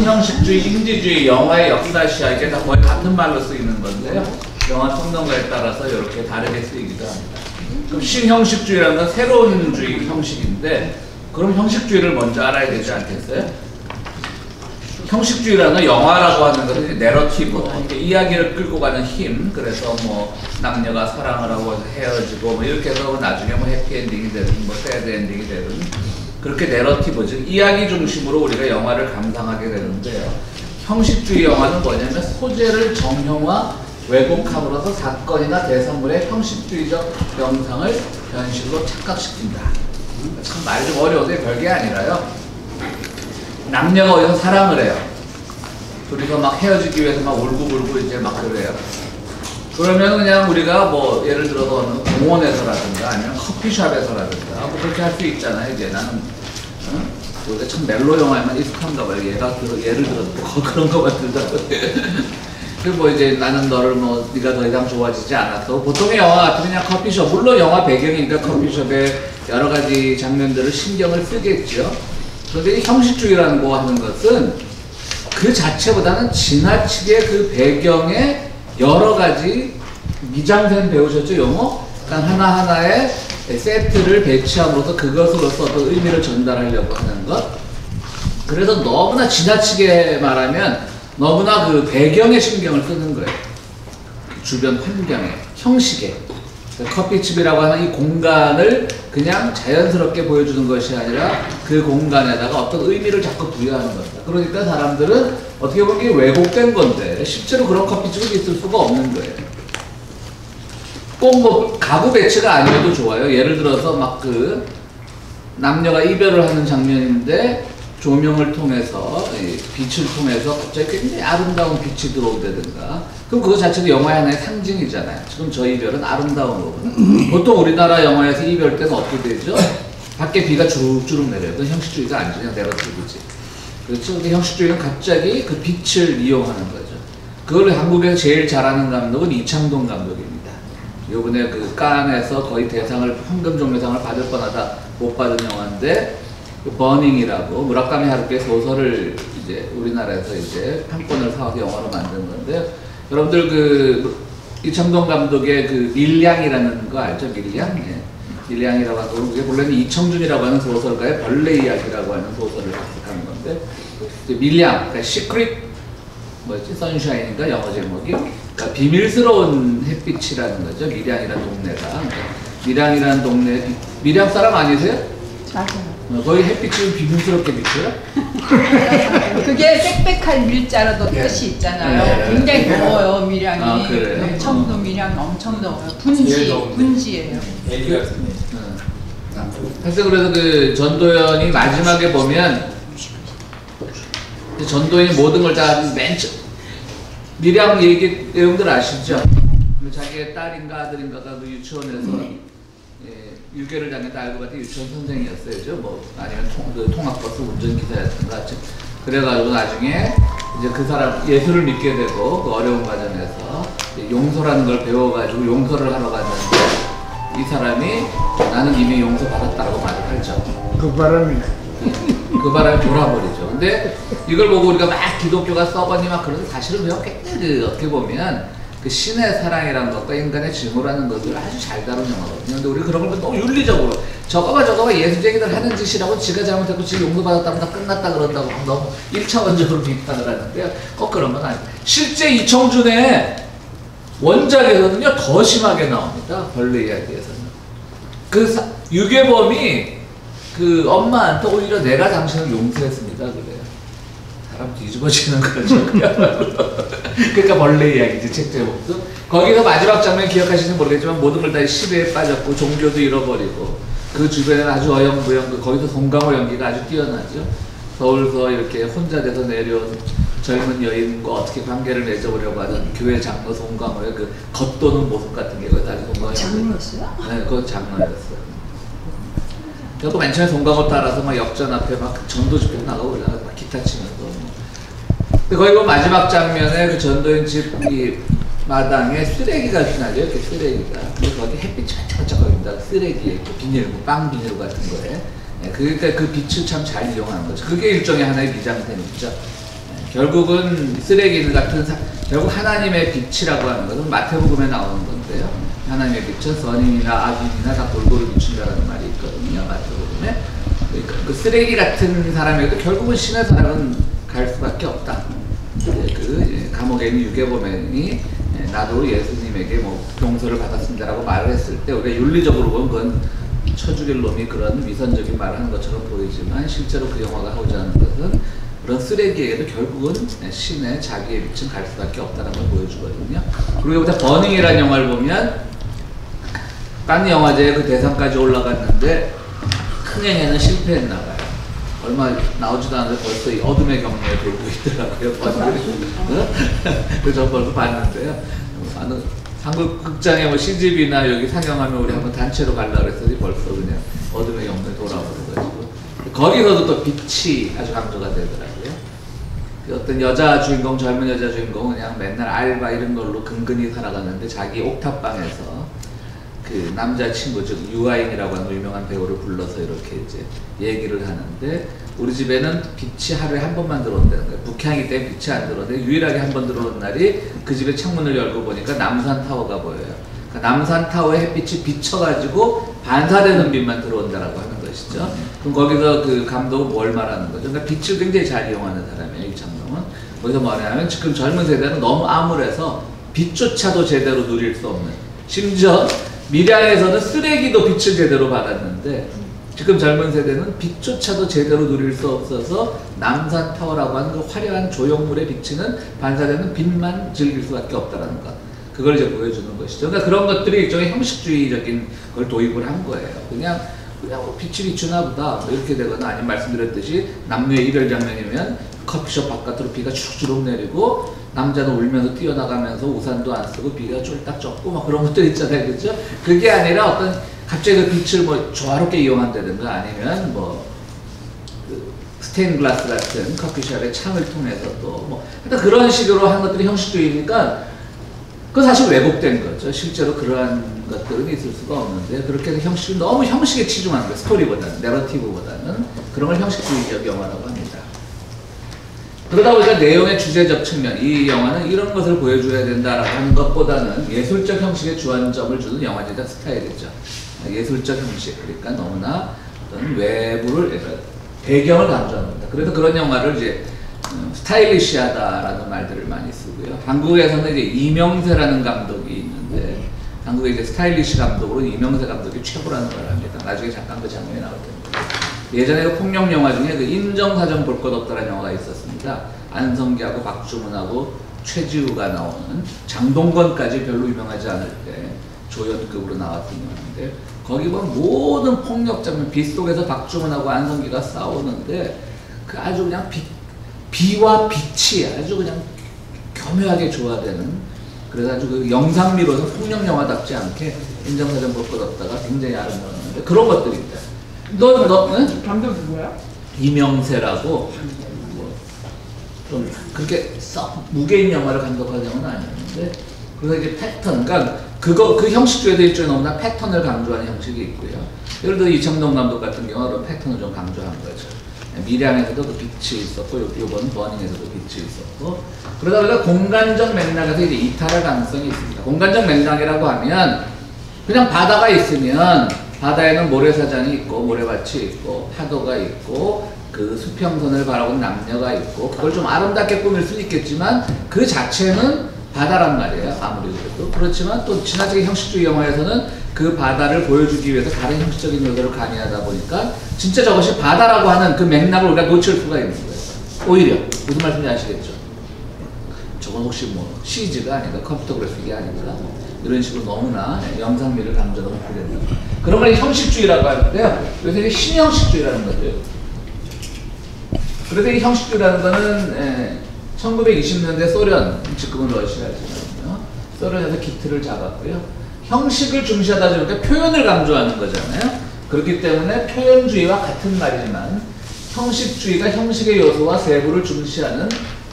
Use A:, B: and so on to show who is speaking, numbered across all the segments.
A: 형식주의, 인지주의, 영화의 역사시야 이게 다 거의 같은 말로 쓰이는 건데요. 영화 평론가에 따라서 이렇게 다르게 쓰이기도 합니다. 그럼 신형식주의라는 건 새로운 주의 형식인데 그럼 형식주의를 먼저 알아야 되지 않겠어요? 형식주의라는 건 영화라고 하는 것은 내러티브, 이야기를 끌고 가는 힘. 그래서 뭐 남녀가 사랑을 하고 헤어지고 뭐 이렇게 해서 나중에 뭐 해피엔딩이 되든 뭐 새드 엔딩이 되든 그렇게 내러티브, 즉 이야기 중심으로 우리가 영화를 감상하게 되는데요. 형식주의 영화는 뭐냐면 소재를 정형화, 왜곡함으로써 사건이나 대상물의 형식주의적 영상을 현실로 착각시킨다. 참 말이 좀 어려운데 별게 아니라요. 남녀가 어디서 사랑을 해요. 둘이서 막 헤어지기 위해서 막 울고불고 이제 막 그래요. 그러면 그냥 우리가 뭐 예를 들어서 어느 공원에서라든가 아니면 커피숍에서라든가 뭐 그렇게 할 수 있잖아요. 이제 나는 우리가 참 멜로 영화에만 익숙한가 봐요. 예를 들어서 그런 거 같은데. 그 뭐 이제 나는 너를 뭐 네가 더 이상 좋아지지 않았어. 보통의 영화 같은 그냥 커피숍, 물론 영화 배경이니까 커피숍에 여러 가지 장면들을 신경을 쓰겠죠. 그런데 이 형식주의라는 거 하는 것은 그 자체보다는 지나치게 그 배경에 여러 가지 미장센 배우셨죠, 영어? 그러니까 하나하나의 세트를 배치함으로써 그것으로서 어떤 의미를 전달하려고 하는 것. 그래서 너무나 지나치게 말하면 너무나 그 배경에 신경을 쓰는 거예요. 주변 환경에, 형식에. 커피집이라고 하는 이 공간을 그냥 자연스럽게 보여주는 것이 아니라 그 공간에다가 어떤 의미를 자꾸 부여하는 겁니다. 그러니까 사람들은 어떻게 보면 이게 왜곡된 건데 실제로 그런 커피집은 있을 수가 없는 거예요. 꼭 뭐 가구 배치가 아니어도 좋아요. 예를 들어서 막 그 남녀가 이별을 하는 장면인데 조명을 통해서, 빛을 통해서 갑자기 굉장히 아름다운 빛이 들어온다든가. 그럼 그거 자체도 영화의 하나의 상징이잖아요. 지금 저 이별은 아름다운 거거든요. 보통 우리나라 영화에서 이별 때는 어떻게 되죠? 밖에 비가 주룩주룩 내려요. 그건 형식주의가 아니죠. 그냥 내러티브지. 그렇죠? 근데 형식주의는 갑자기 그 빛을 이용하는 거죠. 그걸 한국에서 제일 잘하는 감독은 이창동 감독입니다. 요번에 그 칸에서 거의 대상을, 황금종려상을 받을 뻔하다 못 받은 영화인데, 그 버닝이라고 무라카미 하루키의 소설을 이제 우리나라에서 이제 판권을 사와서 영화로 만든 건데요. 여러분들 그 이창동 감독의 그 밀양이라는 거 알죠? 밀양? 예. 밀양이라고 하는 거, 그게 본래는 이청준이라고 하는 소설가의 벌레 이야기라고 하는 소설을 작곡한 건데, 밀양, 그러니까 시크릿 뭐였지? 선샤인인가 영어 제목이, 그러니까 비밀스러운 햇빛이라는 거죠. 밀양이라는 동네가. 그러니까 밀양이라는 동네, 밀양 사람 아니세요?
B: 맞아요.
A: 거기 햇빛이 비밀스럽게 비쳐요?
B: 그게 빽빽한 밀자로도 뜻이 있잖아요. 굉장히 더워요, 밀양이.
A: 아, 그래요?
B: 네, 청도 밀양이 엄청 더워요. 분지예요.
C: 애기 같은
A: 하여튼 그래서 그 전도연이 마지막에 보면 전도연이 모든 걸 다 밀양 얘기 내용들 아시죠? 자기의 딸인가 아들인가가 그 유치원에서 유괴를 당했다 알고 봤더니 유치원 선생이었어요. 뭐 아니면 통학버스 운전기사였던가. 그래가지고 나중에 이제 그 사람 예수를 믿게 되고 그 어려운 과정에서 용서라는 걸 배워가지고 용서를 하러 갔는데 이 사람이 나는 이미 용서받았다고 말을 하죠.
D: 그 바람이네.
A: 그 바람에 돌아버리죠. 근데 이걸 보고 우리가 막 기독교가 썩었니 막 그래서 사실은 그냥 굉장히 어떻게 보면 그 신의 사랑이라는 것과 인간의 증오라는 것을 아주 잘 다룬 영화거든요. 근데 우리 그런 걸 너무 윤리적으로 저거가 예수쟁이들 하는 짓이라고 지가 잘못했고 지가 용서받았다면 다 끝났다 그런다고 막 너무 1차원적으로 비판을 하는데요. 꼭 그런 건 아니에요. 실제 이청준의 원작에서는요 더 심하게 나옵니다. 벌레 이야기에서는. 그 유괴범이 그 엄마한테 오히려 내가 당신을 용서했습니다 그래요. 사람 뒤집어지는 거죠. 그러니까 벌레 이야기지, 책 제목도. 거기서 마지막 장면 기억하시는지 모르겠지만 모든 걸 다 시대에 빠졌고 종교도 잃어버리고 그 주변에는 아주 어영부영, 거기서 송강호 연기가 아주 뛰어나죠. 서울서 이렇게 혼자 돼서 내려온 젊은 여인과 어떻게 관계를 맺어보려고 하는 교회 장로 송강호의 그 겉도는 모습 같은 게 거기서 아주 송강호
B: 장로였어요?
A: 네, 그건 장로였어요. 그래서 맨 처음에 송강호 따라서 막 역전 앞에 막 전도 집회 나가고 올라가서 막 기타 치면서. 근데 거기 보면 마지막 장면에 그 전도연 집 이 마당에 쓰레기가 나죠. 이렇게 쓰레기가. 근데 거기 햇빛이 반짝반짝거립니다. 쓰레기에 비닐, 뭐 빵 비닐 같은 거에. 네, 그러니까 그 빛을 참 잘 이용하는 거죠. 그게 일종의 하나의 미장센이죠. 네. 결국은 쓰레기는 같은 결국 하나님의 빛이라고 하는 것은 마태복음에 나오는 건데요. 하나님의 빛은 선인이나 악인이나 다 골고루 비춘다라는 말이 있거든요. 마태복음에. 그러니까 그 쓰레기 같은 사람에도 결국은 신의 사랑은 갈 수밖에 없다. 그 감옥에 있는 유괴범인이 나도 예수님에게 뭐 용서를 받았습니다라고 말을 했을 때 우리가 윤리적으로 보면 그건 쳐죽일 놈이 그런 위선적인 말을 하는 것처럼 보이지만 실제로 그 영화가 하고자 하는 것은 그런 쓰레기에게도 결국은 신의 자기의 빛은 갈 수밖에 없다는 걸 보여주거든요. 그리고 여기다 버닝이라는 영화를 보면 칸 영화제에 그 대상까지 올라갔는데 흥행에는 실패했나 봐요. 얼마 나오지도 않는데 벌써 이 어둠의 경로에 돌고 있더라고요. 그래서 벌써 봤는데요. 한국 극장에 뭐 CGV나 여기 상영하면 우리 한번 단체로 가려고 그랬더니 벌써 그냥 어둠의 경로에 돌아버려가지고 거기서도 또 빛이 아주 강조가 되더라고요. 그 어떤 여자 주인공, 젊은 여자 주인공은 그냥 맨날 알바 이런 걸로 근근히 살아갔는데 자기 옥탑방에서 그 남자친구, 즉 유아인이라고 하는 유명한 배우를 불러서 이렇게 이제 얘기를 하는데 우리 집에는 빛이 하루에 한 번만 들어온다는 거예요. 북향이 때문에 빛이 안 들어오는데 유일하게 한 번 들어오는 날이 그 집의 창문을 열고 보니까 남산타워가 보여요. 그러니까 남산타워의 햇빛이 비쳐가지고 반사되는 빛만 들어온다라고 하는 것이죠. 그럼 거기서 그 감독은 뭘 말하는 거죠? 그러니까 빛을 굉장히 잘 이용하는 사람이에요, 이창동은. 거기서 뭐냐면 지금 젊은 세대는 너무 암울해서 빛조차도 제대로 누릴 수 없는, 심지어 밀양에서는 쓰레기도 빛을 제대로 받았는데 지금 젊은 세대는 빛조차도 제대로 누릴 수 없어서 남산타워라고 하는 그 화려한 조형물에 비치는 반사되는 빛만 즐길 수밖에 없다는 것. 그걸 이제 보여주는 것이죠. 그러니까 그런 것들이 일종의 형식주의적인 걸 도입을 한 거예요. 그냥 뭐 빛이 비추나 보다 뭐 이렇게 되거나 아니면 말씀드렸듯이 남녀의 이별 장면이면 커피숍 바깥으로 비가 쭉쭉 내리고 남자는 울면서 뛰어나가면서 우산도 안 쓰고 비가 쫄딱 젖고 막 그런 것들 있잖아요. 그렇죠? 그게 아니라 어떤 갑자기 그 빛을 뭐 조화롭게 이용한다든가 아니면 뭐 그 스테인 글라스 같은 커피숍의 창을 통해서 또 뭐 그런 식으로 한 것들이 형식주의니까 그건 사실 왜곡된 거죠. 실제로 그러한 것들은 있을 수가 없는데 그렇게 해서 형식이 너무 형식에 치중하는 거예요. 스토리보다는, 내러티브보다는 그런 걸 형식주의적 영화라고 합니다. 그러다 보니까 내용의 주제적 측면, 이 영화는 이런 것을 보여줘야 된다라고 하는 것보다는 예술적 형식에 주안점을 주는 영화 제작 스타일이죠. 예술적 형식, 그러니까 너무나 어떤 외부를, 배경을 강조하는 겁니다. 그래서 그런 영화를 이제 스타일리시하다라는 말들을 많이 쓰고요. 한국에서는 이제 이명세라는 감독이 있는데 한국의 이제 스타일리시 감독으로 이명세 감독이 최고라는 걸 합니다. 나중에 잠깐 그 장면이 나올 텐데. 예전에 그 폭력 영화 중에 그 인정사정 볼 것 없다라는 영화가 있었습니다. 안성기하고 박주문하고 최지우가 나오는, 장동건까지 별로 유명하지 않을 때 조연급으로 나왔던 영화인데 거기 보면 모든 폭력 장면, 빛 속에서 박주문하고 안성기가 싸우는데 그 아주 그냥 비와 빛이 아주 그냥 교묘하게 조화되는, 그래서 아주 그 영상미로는 폭력 영화답지 않게 인정사정 볼 것 없다가 굉장히 아름다웠는데 그런 것들입니다. 응?
B: 감독이 누구야?
A: 이명세라고 뭐 좀 그렇게 썩 무게인 영화를 감독한 영화는 아니었는데 그래서 이제 패턴, 그러니까 그 형식주의도 일종의 너무나 패턴을 강조하는 형식이 있고요. 예를 들어 이창동 감독 같은 경우는 패턴을 좀 강조한 거죠. 밀양에서도 그 빛이 있었고 요번 버닝에서도 빛이 있었고 그러다 보니까 공간적 맥락에서 이제 이탈할 가능성이 있습니다. 공간적 맥락이라고 하면 그냥 바다가 있으면 바다에는 모래사장이 있고 모래밭이 있고 파도가 있고 그 수평선을 바라보는 남녀가 있고 그걸 좀 아름답게 꾸밀 수는 있겠지만 그 자체는 바다란 말이에요. 아무리 그래도. 그렇지만 또 지나치게 형식주의 영화에서는 그 바다를 보여주기 위해서 다른 형식적인 요소를 가미하다 보니까 진짜 저것이 바다라고 하는 그 맥락을 우리가 놓칠 수가 있는 거예요. 오히려 무슨 말씀인지 아시겠죠? 저건 혹시 뭐 CG가 아닌가, 컴퓨터 그래픽이 아닌가, 이런 식으로 너무나 영상미를 강조하다 보게 된다. 그런 걸 형식주의라고 하는데요. 그래서 이게 신형식주의라는 거죠. 그래서 이 형식주의라는 거는 1920년대 소련, 지금은 러시아지만요. 소련에서 기틀을 잡았고요. 형식을 중시하다 보니까 표현을 강조하는 거잖아요. 그렇기 때문에 표현주의와 같은 말이지만 형식주의가 형식의 요소와 세부를 중시하는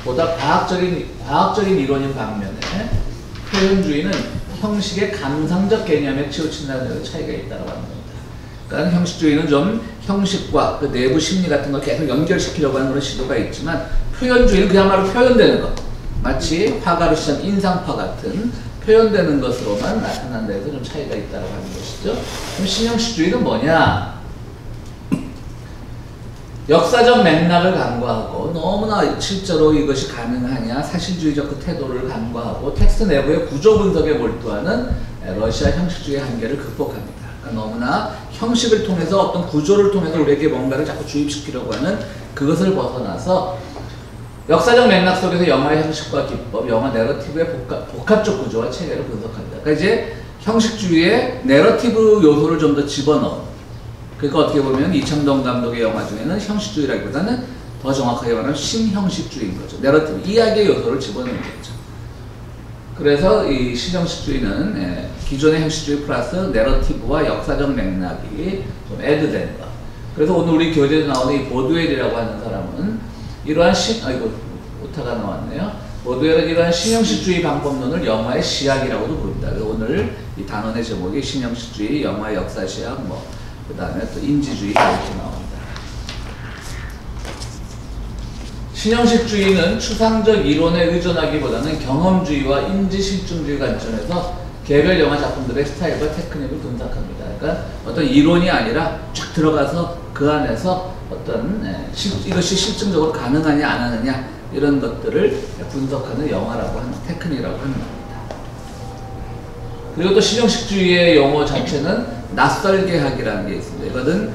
A: 보다 과학적인 이론인 반면에 표현주의는 형식의 감상적 개념에 치우친다는 차이가 있다고 하는 겁니다. 그러니까 형식주의는 좀 형식과 그 내부 심리 같은 걸 계속 연결시키려고 하는 그런 시도가 있지만 표현주의는 그야말로 표현되는 것. 마치 화가로 시작 인상파 같은 표현되는 것으로만 나타난 데에서 좀 차이가 있다고 하는 것이죠. 그럼 신형식주의는 뭐냐? 역사적 맥락을 간과하고 너무나 실제로 이것이 가능하냐 사실주의적 그 태도를 간과하고 텍스트 내부의 구조 분석에 몰두하는 러시아 형식주의 한계를 극복합니다. 그러니까 너무나 형식을 통해서 어떤 구조를 통해서 우리에게 뭔가를 자꾸 주입시키려고 하는 그것을 벗어나서 역사적 맥락 속에서 영화의 형식과 기법, 영화 내러티브의 복합적 구조와 체계를 분석합니다. 그러니까 이제 형식주의의 내러티브 요소를 좀 더 집어넣은, 그러니까 어떻게 보면 이창동 감독의 영화 중에는 형식주의라기보다는 더 정확하게 말하면 신형식주의인 거죠. 내러티브, 이야기의 요소를 집어넣는 거죠. 그래서 이 신형식주의는 기존의 형식주의 플러스 내러티브와 역사적 맥락이 좀 애드된 것. 그래서 오늘 우리 교재에 나오는 이 보드웰이라고 하는 사람은 이러한 아이고 오타가 나왔네요. 보드웰은 이러한 신형식주의 방법론을 영화의 시학이라고도 부릅니다. 그래서 오늘 이 단원의 제목이 신형식주의, 영화의 역사 시학, 그 다음에 또 인지주의 이렇게 나옵니다. 신형식주의는 추상적 이론에 의존하기보다는 경험주의와 인지실증주의 관점에서 개별 영화 작품들의 스타일과 테크닉을 분석합니다. 그러니까 어떤 이론이 아니라 쫙 들어가서 그 안에서 어떤 이것이 실증적으로 가능하냐 안 하느냐 이런 것들을 분석하는 영화라고 하는 테크닉이라고 하는 겁니다. 그리고 또 신형식주의의 용어 자체는 낯설게하기라는 게 있습니다. 이거는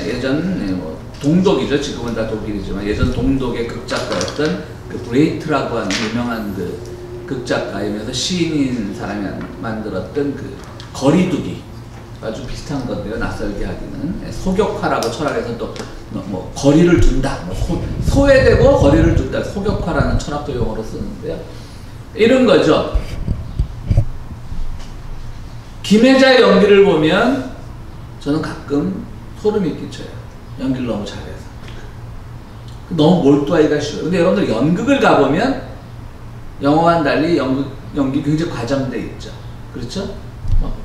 A: 예전 동독이죠. 지금은 다 독일이지만 예전 동독의 극작가였던 그 브레이트라고 하는 유명한 그 극작가이면서 시인인 사람이 만들었던 그 거리두기, 아주 비슷한 건데요. 낯설게 하기는 소격화라고 철학에서 또 뭐 거리를 둔다, 소외되고 거리를 둔다, 소격화라는 철학적 용어로 쓰는데요. 이런 거죠. 김혜자의 연기를 보면 저는 가끔 소름이 끼쳐요. 연기를 너무 잘해서. 너무 몰두하기가 쉬워요. 근데 여러분들 연극을 가보면 영화와는 달리 연기 굉장히 과장돼 있죠. 그렇죠?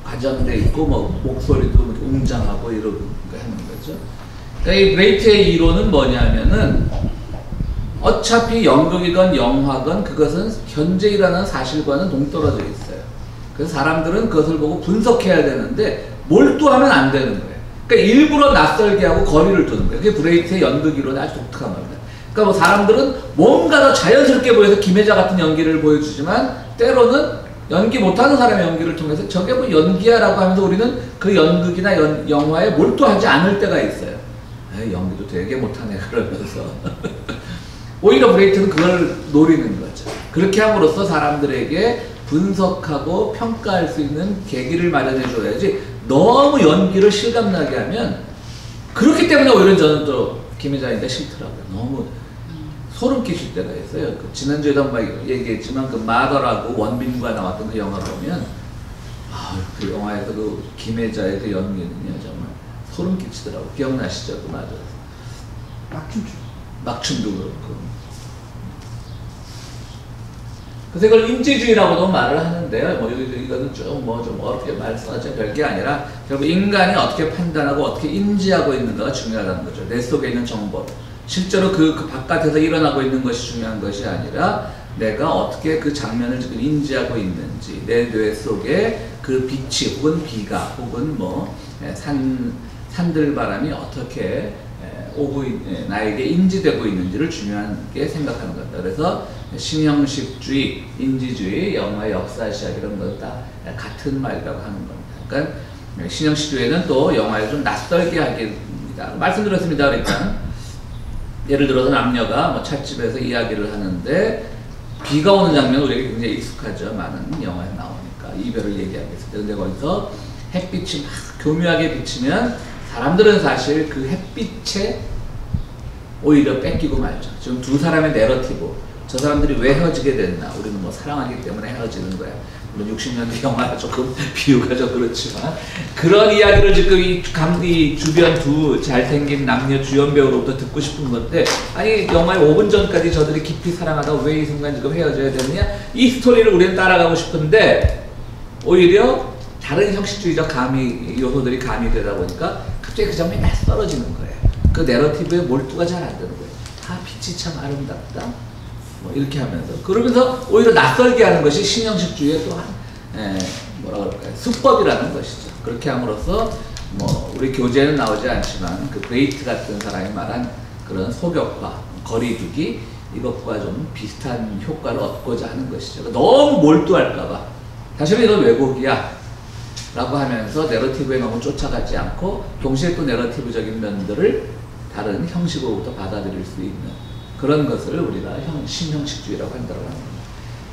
A: 과장돼 있고 목소리도 웅장하고 이러고 하는 거죠. 그러니까 이 브레이트의 이론은 뭐냐면은 어차피 연극이건 영화건 그것은 현재 일어나는 사실과는 동떨어져 있어요. 그래서 사람들은 그것을 보고 분석해야 되는데 몰두하면 안 되는 거예요. 그러니까 일부러 낯설게 하고 거리를 두는 거예요. 그게 브레이트의 연극 이론이 아주 독특한 겁니다. 그러니까 사람들은 뭔가 더 자연스럽게 보여서 김혜자 같은 연기를 보여주지만 때로는 연기 못하는 사람의 연기를 통해서 저게 뭐 연기야라고 하면서 우리는 그 연극이나 영화에 몰두하지 않을 때가 있어요. 연기도 되게 못하네 그러면서 오히려 브레이트는 그걸 노리는 거죠. 그렇게 함으로써 사람들에게 분석하고 평가할 수 있는 계기를 마련해 줘야지 너무 연기를 실감나게 하면, 그렇기 때문에 오히려 저는 또 김혜자인데 싫더라고요. 너무 소름 끼칠 때가 있어요. 지난주에도 한번 얘기했지만 그 마더라고 원빈과 나왔던 그 영화 보면 그 영화에서 그 김혜자의 그 연기는요 정말 소름 끼치더라고요. 기억나시죠? 그 마더. 막춤도 그렇고. 그래서 이걸 인지주의라고도 말을 하는데요. 이거는 좀 어렵게 말씀하자면 별게 아니라 결국 인간이 어떻게 판단하고 어떻게 인지하고 있는가가 중요하다는 거죠. 내 속에 있는 정보. 실제로 그 바깥에서 일어나고 있는 것이 중요한 것이 아니라 내가 어떻게 그 장면을 지금 인지하고 있는지, 내 뇌 속에 그 빛이 혹은 비가 혹은 산들바람이 어떻게 나에게 인지되고 있는지를 중요하게 생각하는 겁니다. 그래서 신형식주의, 인지주의, 영화의 역사 시작 이런 것 다 같은 말이라고 하는 겁니다. 그러니까 신형식주의는 또 영화를 좀 낯설게 하기입니다. 말씀드렸습니다. 그러니까 예를 들어서 남녀가 찻집에서 이야기를 하는데 비가 오는 장면 우리에게 굉장히 익숙하죠. 많은 영화에 나오니까 이별을 얘기하겠습니다. 근데 거기서 햇빛이 막 교묘하게 비치면 사람들은 사실 그 햇빛에 오히려 뺏기고 말죠. 지금 두 사람의 내러티브, 저 사람들이 왜 헤어지게 됐나, 우리는 사랑하기 때문에 헤어지는 거야. 물론 60년대 영화가 조금 비유가 좀 그렇지만 그런 이야기를 지금 이 주변 두 잘생긴 남녀 주연 배우로부터 듣고 싶은 건데, 아니 영화의 5분 전까지 저들이 깊이 사랑하다가 왜 이 순간 지금 헤어져야 되느냐, 이 스토리를 우리는 따라가고 싶은데 오히려 다른 형식주의적 요소들이 가미되다 보니까 갑자기 그 장면이 낯설어지는 거예요. 그 내러티브에 몰두가 잘 안 되는 거예요. 빛이 참 아름답다. 뭐 이렇게 하면서 그러면서 오히려 낯설게 하는 것이 신형식주의의 또한 뭐라 그럴까요? 수법이라는 것이죠. 그렇게 함으로써 뭐 우리 교재는 나오지 않지만 그 베이트 같은 사람이 말한 그런 소격화, 거리두기 이것과 좀 비슷한 효과를 얻고자 하는 것이죠. 너무 몰두할까봐 사실은 이건 왜곡이야 라고 하면서 내러티브에 너무 쫓아가지 않고 동시에 또 내러티브적인 면들을 다른 형식으로부터 받아들일 수 있는 그런 것을 우리가 신형식주의라고 한다고 합니다.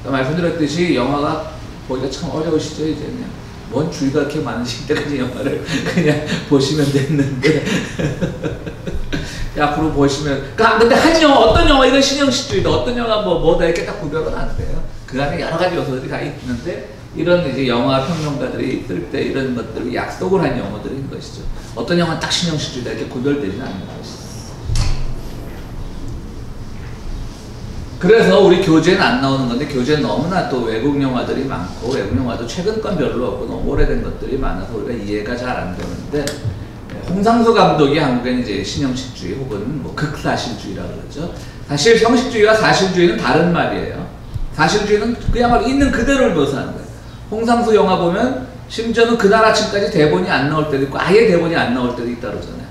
A: 그러니까 말씀드렸듯이 영화가 보기가 참 어려우시죠. 이제 그냥 뭔 주의가 그렇게 많으실 때까지 영화를 그냥 보시면 됐는데 앞으로 보시면 근데 한 영화 어떤 영화 이건 신형식주의다 어떤 영화 뭐다 이렇게 딱 구별은 안 돼요. 그 안에 여러 가지 요소들이 다 있는데 이런 이제 영화 평론가들이 쓸 때 이런 것들을 약속을 한 영화들인 것이죠. 어떤 영화는 딱 신형식주의다 이렇게 구별되지는 않는 것이죠. 그래서 우리 교재는 안 나오는 건데 교재는 너무나 또 외국 영화들이 많고 외국 영화도 최근 건 별로 없고 너무 오래된 것들이 많아서 우리가 이해가 잘 안 되는데 홍상수 감독이 한국엔 이제 신형식주의 혹은 뭐 극사실주의라고 그러죠. 사실 형식주의와 사실주의는 다른 말이에요. 사실주의는 그야말로 있는 그대로를 묘사하는 거예요. 홍상수 영화 보면 심지어는 그날 아침까지 대본이 안 나올 때도 있고 아예 대본이 안 나올 때도 있다 그러잖아요.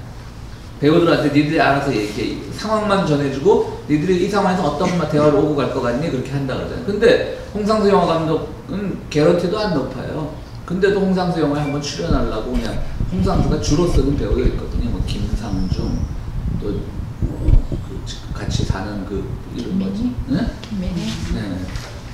A: 배우들한테 니들이 알아서 얘기해 상황만 전해주고 니들이 이 상황에서 어떤 대화를 오고 갈 것 같니? 그렇게 한다 그러잖아요. 근데 홍상수 영화 감독은 개런티도 안 높아요. 근데도 홍상수 영화에 한번 출연하려고 그냥 홍상수가 주로 쓰는 배우가 있거든요. 뭐 김상중 또 같이 사는 그 이름 뭐지? 네? 네.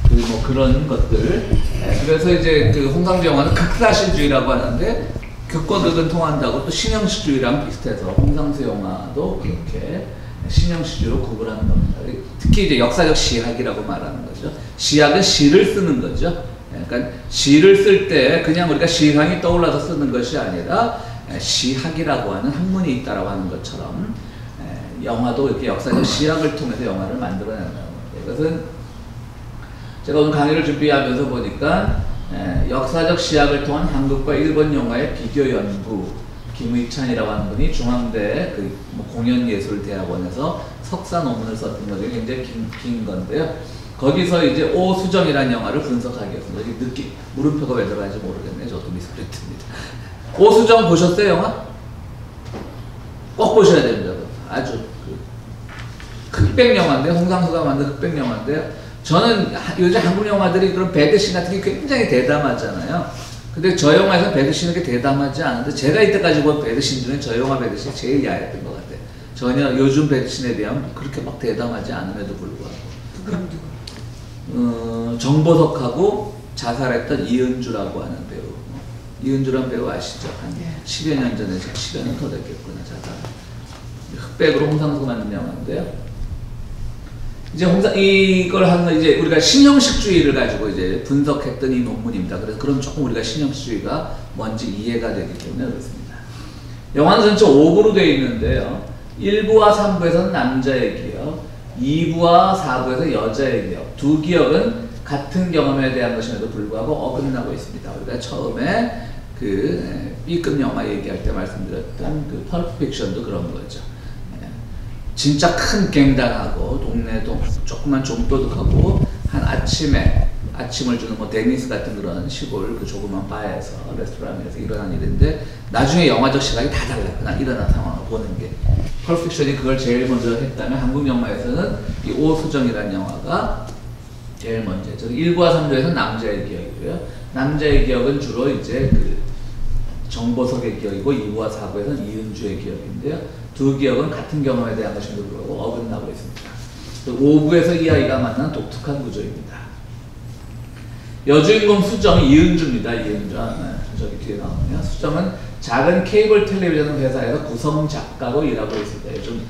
A: 뭐 그런 것들. 네. 그래서 이제 그 홍상수 영화는 극사실주의라고 하는데 극과 극은 통한다고 또 신형식주의랑 비슷해서 홍상수 영화도 그렇게 신형식주의로 구분하는 겁니다. 특히 이제 역사적 시학이라고 말하는 거죠. 시학은 시를 쓰는 거죠. 그러니까 시를 쓸 때 그냥 우리가 시상이 떠올라서 쓰는 것이 아니라 시학이라고 하는 학문이 있다라고 하는 것처럼 영화도 이렇게 역사적 시학을 통해서 영화를 만들어낸다는 거예요. 이것은 제가 오늘 강의를 준비하면서 보니까 역사적 시학을 통한 한국과 일본 영화의 비교 연구 김의찬이라고 하는 분이 중앙대 뭐 공연예술대학원에서 석사 논문을 썼던 거 중에 굉장히 긴 건데요. 거기서 이제 오수정이라는 영화를 분석하기 위해서 여기 물음표가 왜 들어가는지 모르겠네요. 저도 미스프린트입니다. 오수정 보셨어요 영화? 꼭 보셔야 됩니다. 아주 흑백 영화인데 홍상수가 만든 흑백 영화인데요. 저는 요즘 한국 영화들이 그런 배드씬 같은 게 굉장히 대담하잖아요. 근데 저 영화에서는 배드씬은 그렇게 대담하지 않은데 제가 이때까지 본 배드씬 중에 저 영화 배드씬이 제일 야했던 것 같아요. 전혀 요즘 배드씬에 비하면 그렇게 막 대담하지 않음에도 불구하고. 정보석하고 자살했던 이은주라고 하는 배우. 이은주라는 배우 아시죠? 한 10여 년 전에, 10여 년 더 됐겠구나, 자살. 흑백으로 홍상수가 만든 영화인데요. 이제 이걸 하는 이제 우리가 신형식주의를 가지고 이제 분석했던 이 논문입니다. 그래서 그럼 조금 우리가 신형식주의가 뭔지 이해가 되기 때문에 그렇습니다. 영화는 전체 5부로 되어 있는데요. 1부와 3부에서는 남자의 기억, 2부와 4부에서 여자의 기억, 두 기억은 같은 경험에 대한 것임에도 불구하고 어긋나고 있습니다. 우리가 처음에 그 B급 영화 얘기할 때 말씀드렸던 그 펄프 픽션도 그런 거죠. 진짜 큰 갱단하고 동네 조그만 좀도둑하고 한 아침을 주는 뭐 데니스 같은 그런 시골 그 조그만 바에서 레스토랑에서 일어난 일인데 나중에 영화적 시각이 다 달라요. 그냥 일어난 상황을 보는 게. 펄픽션이 그걸 제일 먼저 했다면 한국 영화에서는 이 오수정이라는 영화가 제일 먼저 했죠. 1부와 3부에서는 남자의 기억이고요. 남자의 기억은 주로 이제 그 정보석의 기억이고 2부와 4부에서는 이은주의 기억인데요. 두 기억은 같은 경험에 대한 것임에도 불구하고 어긋나고 있습니다. 5부에서 이 아이가 만난 독특한 구조입니다. 여주인공 수정 이은주입니다. 이은주. 저기 뒤에 나오네요. 수정은 작은 케이블 텔레비전 회사에서 구성 작가로 일하고 있습니다. 요즘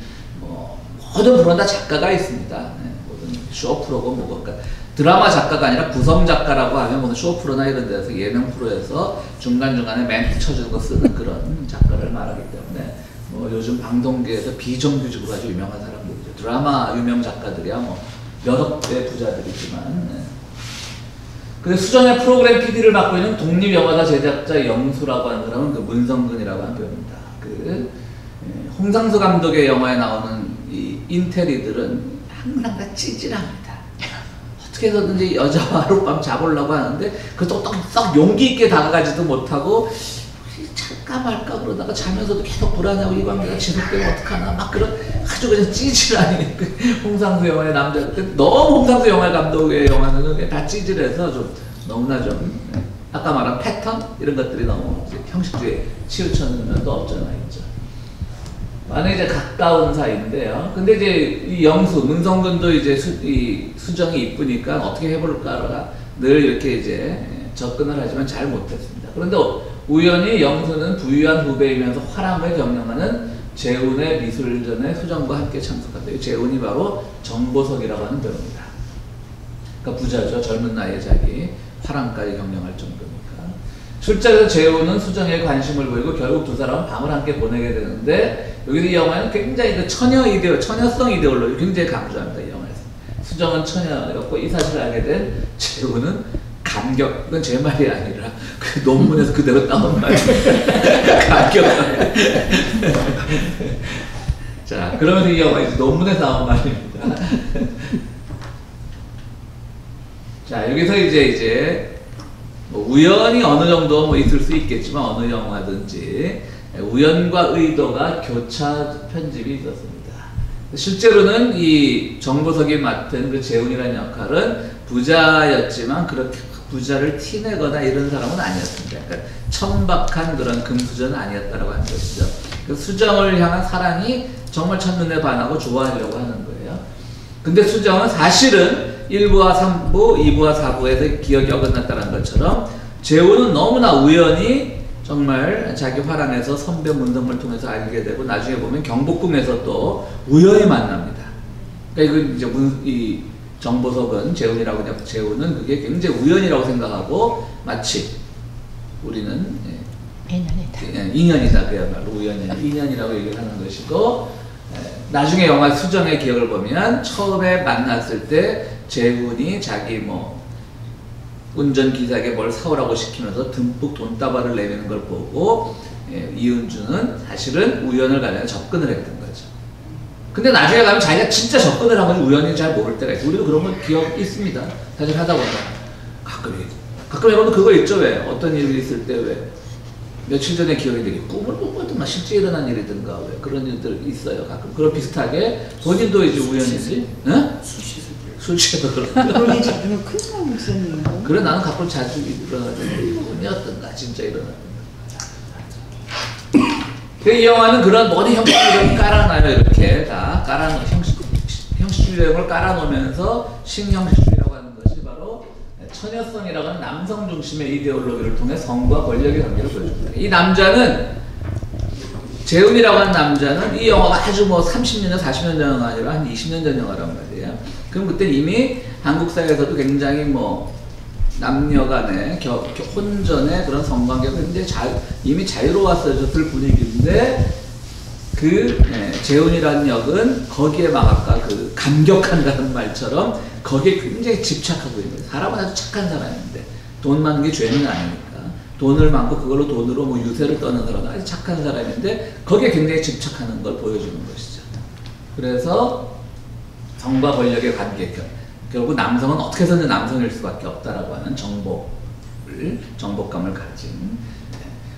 A: 모든 프로는 다 작가가 있습니다. 모든 쇼프로고 뭐고. 그러니까 드라마 작가가 아니라 구성 작가라고 하면 모든 쇼프로나 이런 데서 예능 프로에서 중간중간에 멘트 쳐주는 거 쓰는 그런 작가를 말하기 때문에 요즘 방송계에서 비정규직으로 아주 유명한 사람들이죠. 드라마 유명 작가들이야 몇억 대 부자들이지만. 그래서 수정의 프로그램 PD를 맡고 있는 독립영화사 제작자 영수라고 하는 사람은 그 문성근이라고 하는 배우입니다. 홍상수 감독의 영화에 나오는 이 인테리들은 항상 다 찌질합니다. 어떻게 해서든지 여자와 하룻밤 자보려고 하는데 그것도 썩 용기 있게 다가가지도 못하고 잘까 말까 그러다가 자면서도 계속 불안해하고 이 관계가 지속되면 어떡하나 막 그런 아주 그냥 찌질한 홍상수 영화의 남자. 너무 홍상수 영화 감독의 영화는 다 찌질해서 좀 너무나 좀 아까 말한 패턴 이런 것들이 너무 형식주의에 치우쳐는 면도 없잖아 있죠. 만약에 이제 가까운 사이인데요. 근데 이제 이 영수 문성근도 이제 수정이 이쁘니까 어떻게 해볼까가 늘 이렇게 이제 접근을 하지만 잘 못했습니다. 그런데 우연히 영수는 부유한 후배이면서 화랑을 경영하는 재운의 미술전에 수정과 함께 참석한다. 재운이 바로 정보석이라고 하는 배우입니다. 그러니까 부자죠. 젊은 나이에 자기 화랑까지 경영할 정도니까. 출장에서 재운은 수정에 관심을 보이고 결국 두 사람은 밤을 함께 보내게 되는데 여기서 이 영화는 굉장히 그 처녀성 이데올로기 굉장히 강조합니다. 이 영화에서. 수정은 처녀였고 이 사실을 알게 된 재운은 감격, 이건 제 말이 아니라 그 논문에서 그대로 따온 말이에요. 감격. 자, 그러면서 이 영화 논문에서 나온 말입니다. 자, 여기서 이제 뭐 우연이 어느 정도 뭐 있을 수 있겠지만 어느 영화든지 우연과 의도가 교차 편집이 있었습니다. 실제로는 이 정보석이 맡은 그 재훈이라는 역할은 부자였지만 그렇게 부자를 티내거나 이런 사람은 아니었습니다. 그러니까 천박한 그런 금수저는 아니었다라고 하는 것이죠. 그 수정을 향한 사랑이 정말 첫눈에 반하고 좋아하려고 하는 거예요. 근데 수정은 사실은 1부와 3부, 2부와 4부에서 기억이 어긋났다는 것처럼 재훈은 너무나 우연히 정말 자기 화랑에서 선배 문성을 통해서 알게 되고 나중에 보면 경복궁에서 또 우연히 만납니다. 그러니까 이건 이제 이 정보석은 재훈이라고 그냥 재훈은 그게 굉장히 우연이라고 생각하고 마치 우리는 인연이다 그야말로 우연이 인연이라고 얘기를 하는 것이고 나중에 영화 수정의 기억을 보면 처음에 만났을 때 재훈이 자기 뭐 운전기사에게 뭘 사오라고 시키면서 듬뿍 돈다발을 내미는 걸 보고 이은주는 사실은 우연을 가지고 접근을 했던 거죠. 근데 나중에 가면 자기가 진짜 접근을 한 건지 우연히 잘 모를 때가 있어요. 우리도 그런 건 기억 있습니다. 사실 하다 보면 가끔 여러분 그거 있죠. 왜 어떤 일이 있을 때 왜 며칠 전에 기억이 되게 꿈을 꾸거든가 실제 일어난 일이든가 왜 그런 일들 있어요. 가끔 그런 비슷하게 본인도 이제 우연이지. 응? 술 취해도 그런.
B: 그러니 자기는 큰 사람 있었네요.
A: 그래 나는 가끔 자주 일어나는데 꿈이었던가 진짜 일어났던가. 이 영화는 그런 모든 형식주의를 깔아놔요. 이렇게 다 깔아놓은 형식주의를 깔아놓으면서 신형식주의라고 하는 것이 바로 처녀성이라고 하는 남성 중심의 이데올로기를 통해 성과 권력의 관계를 보여줍니다. 이 남자는 재훈이라고 하는 남자는 이 영화가 아주 뭐 30년 전 40년 전 영화가 아니라 한 20년 전 영화란 말이에요. 그럼 그때 이미 한국 사회에서도 굉장히 뭐 남녀 간의 혼전의 그런 성관계가 굉장히 이미 자유로웠을 분위기인데 재훈이라는 역은 거기에 막 아까 그 감격한다는 말처럼 거기에 굉장히 집착하고 있는 거예요. 사람은 아주 착한 사람인데 돈 많은 게 죄는 아니니까 돈을 많고 그걸로 돈으로 뭐 유세를 떠는 사람은 아주 착한 사람인데 거기에 굉장히 집착하는 걸 보여주는 것이죠. 그래서 성과 권력의 관계 결국 남성은 어떻게 해서든 남성일 수밖에 없다라고 하는 정복감을 가진.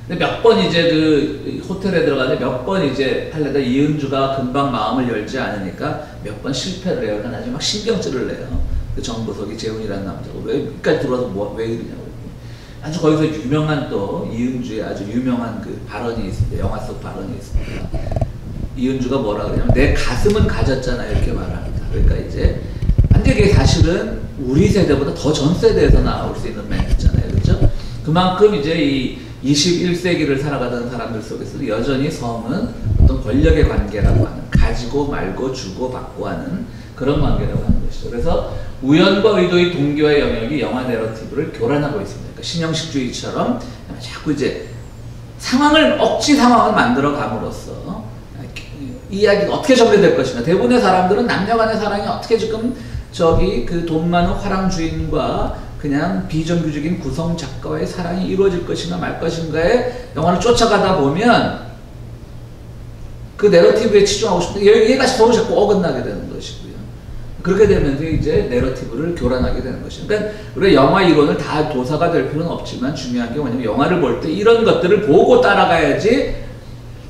A: 근데 몇 번 이제 그 호텔에 들어가는데 몇 번 이제 하려다 이은주가 금방 마음을 열지 않으니까 몇 번 실패를 해요. 나중에 막 신경질을 내요. 그 정보석이 재훈이라는 남자가 왜 여기까지 들어와서 왜 이러냐고. 아주 거기서 유명한 또 이은주의 아주 유명한 그 발언이 있습니다. 영화 속 발언이 있습니다. 이은주가 뭐라 그러냐면 내 가슴은 가졌잖아 이렇게 말합니다. 그러니까 이제 완전히 사실은 우리 세대보다 더 전 세대에서 나올 수 있는 멘트잖아요. 그렇죠? 그만큼 이제 이 21세기를 살아가던 사람들 속에서도 여전히 성은 어떤 권력의 관계라고 하는 가지고 말고 주고 받고 하는 그런 관계라고 하는 것이죠. 그래서 우연과 의도의 동기와 영역이 영화 내러티브를 교란하고 있습니다. 그러니까 신형식주의처럼 자꾸 이제 억지 상황을 만들어 감으로써 이야기가 어떻게 전개될 것인가. 대부분의 사람들은 남녀 간의 사랑이 어떻게 지금 그 돈 많은 화랑 주인과 그냥 비정규적인 구성 작가와의 사랑이 이루어질 것인가 말 것인가에 영화를 쫓아가다 보면 그 내러티브에 치중하고 싶은데 얘가 서로 자꾸 어긋나게 되는 것이고요. 그렇게 되면서 이제 내러티브를 교란하게 되는 것이죠. 그러니까 우리가 영화 이론을 다 도사가 될 필요는 없지만 중요한 게 뭐냐면 영화를 볼 때 이런 것들을 보고 따라가야지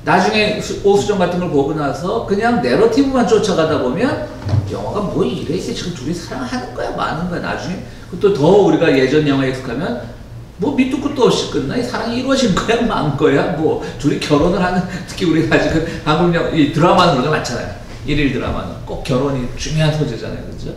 A: 나중에 오수정 같은 걸 보고 나서 그냥 내러티브만 쫓아가다 보면 영화가 뭐 이래 지금 둘이 사랑하는 거야 마는 거야 나중에 또 더 우리가 예전 영화에 익숙하면 뭐 밑도 끝도 없이 끝나 이 사랑이 이루어진 거야 만 거야 뭐 둘이 결혼을 하는 특히 우리가 지금 한국 영화 이 드라마는 그런 거 많잖아요. 일일 드라마는 꼭 결혼이 중요한 소재잖아요, 그렇죠?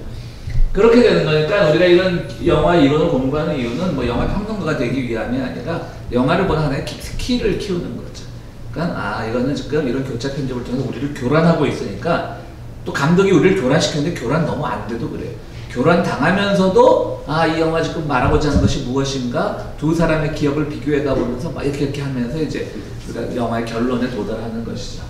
A: 그렇게 되는 거니까 우리가 이런 영화 이론을 공부하는 이유는 뭐 영화 평론가가 되기 위함이 아니라 영화를 보는 하나의 스킬을 키우는 거죠. 그러니까 이거는 지금 이런 교차 편집을 통해서 우리를 교란하고 있으니까 또 감독이 우리를 교란시켰는데 교란 너무 안 돼도 그래요. 교란 당하면서도 이 영화 지금 말하고자 하는 것이 무엇인가 두 사람의 기억을 비교해가 보면서 막 이렇게 하면서 이제 우리가 영화의 결론에 도달하는 것이죠.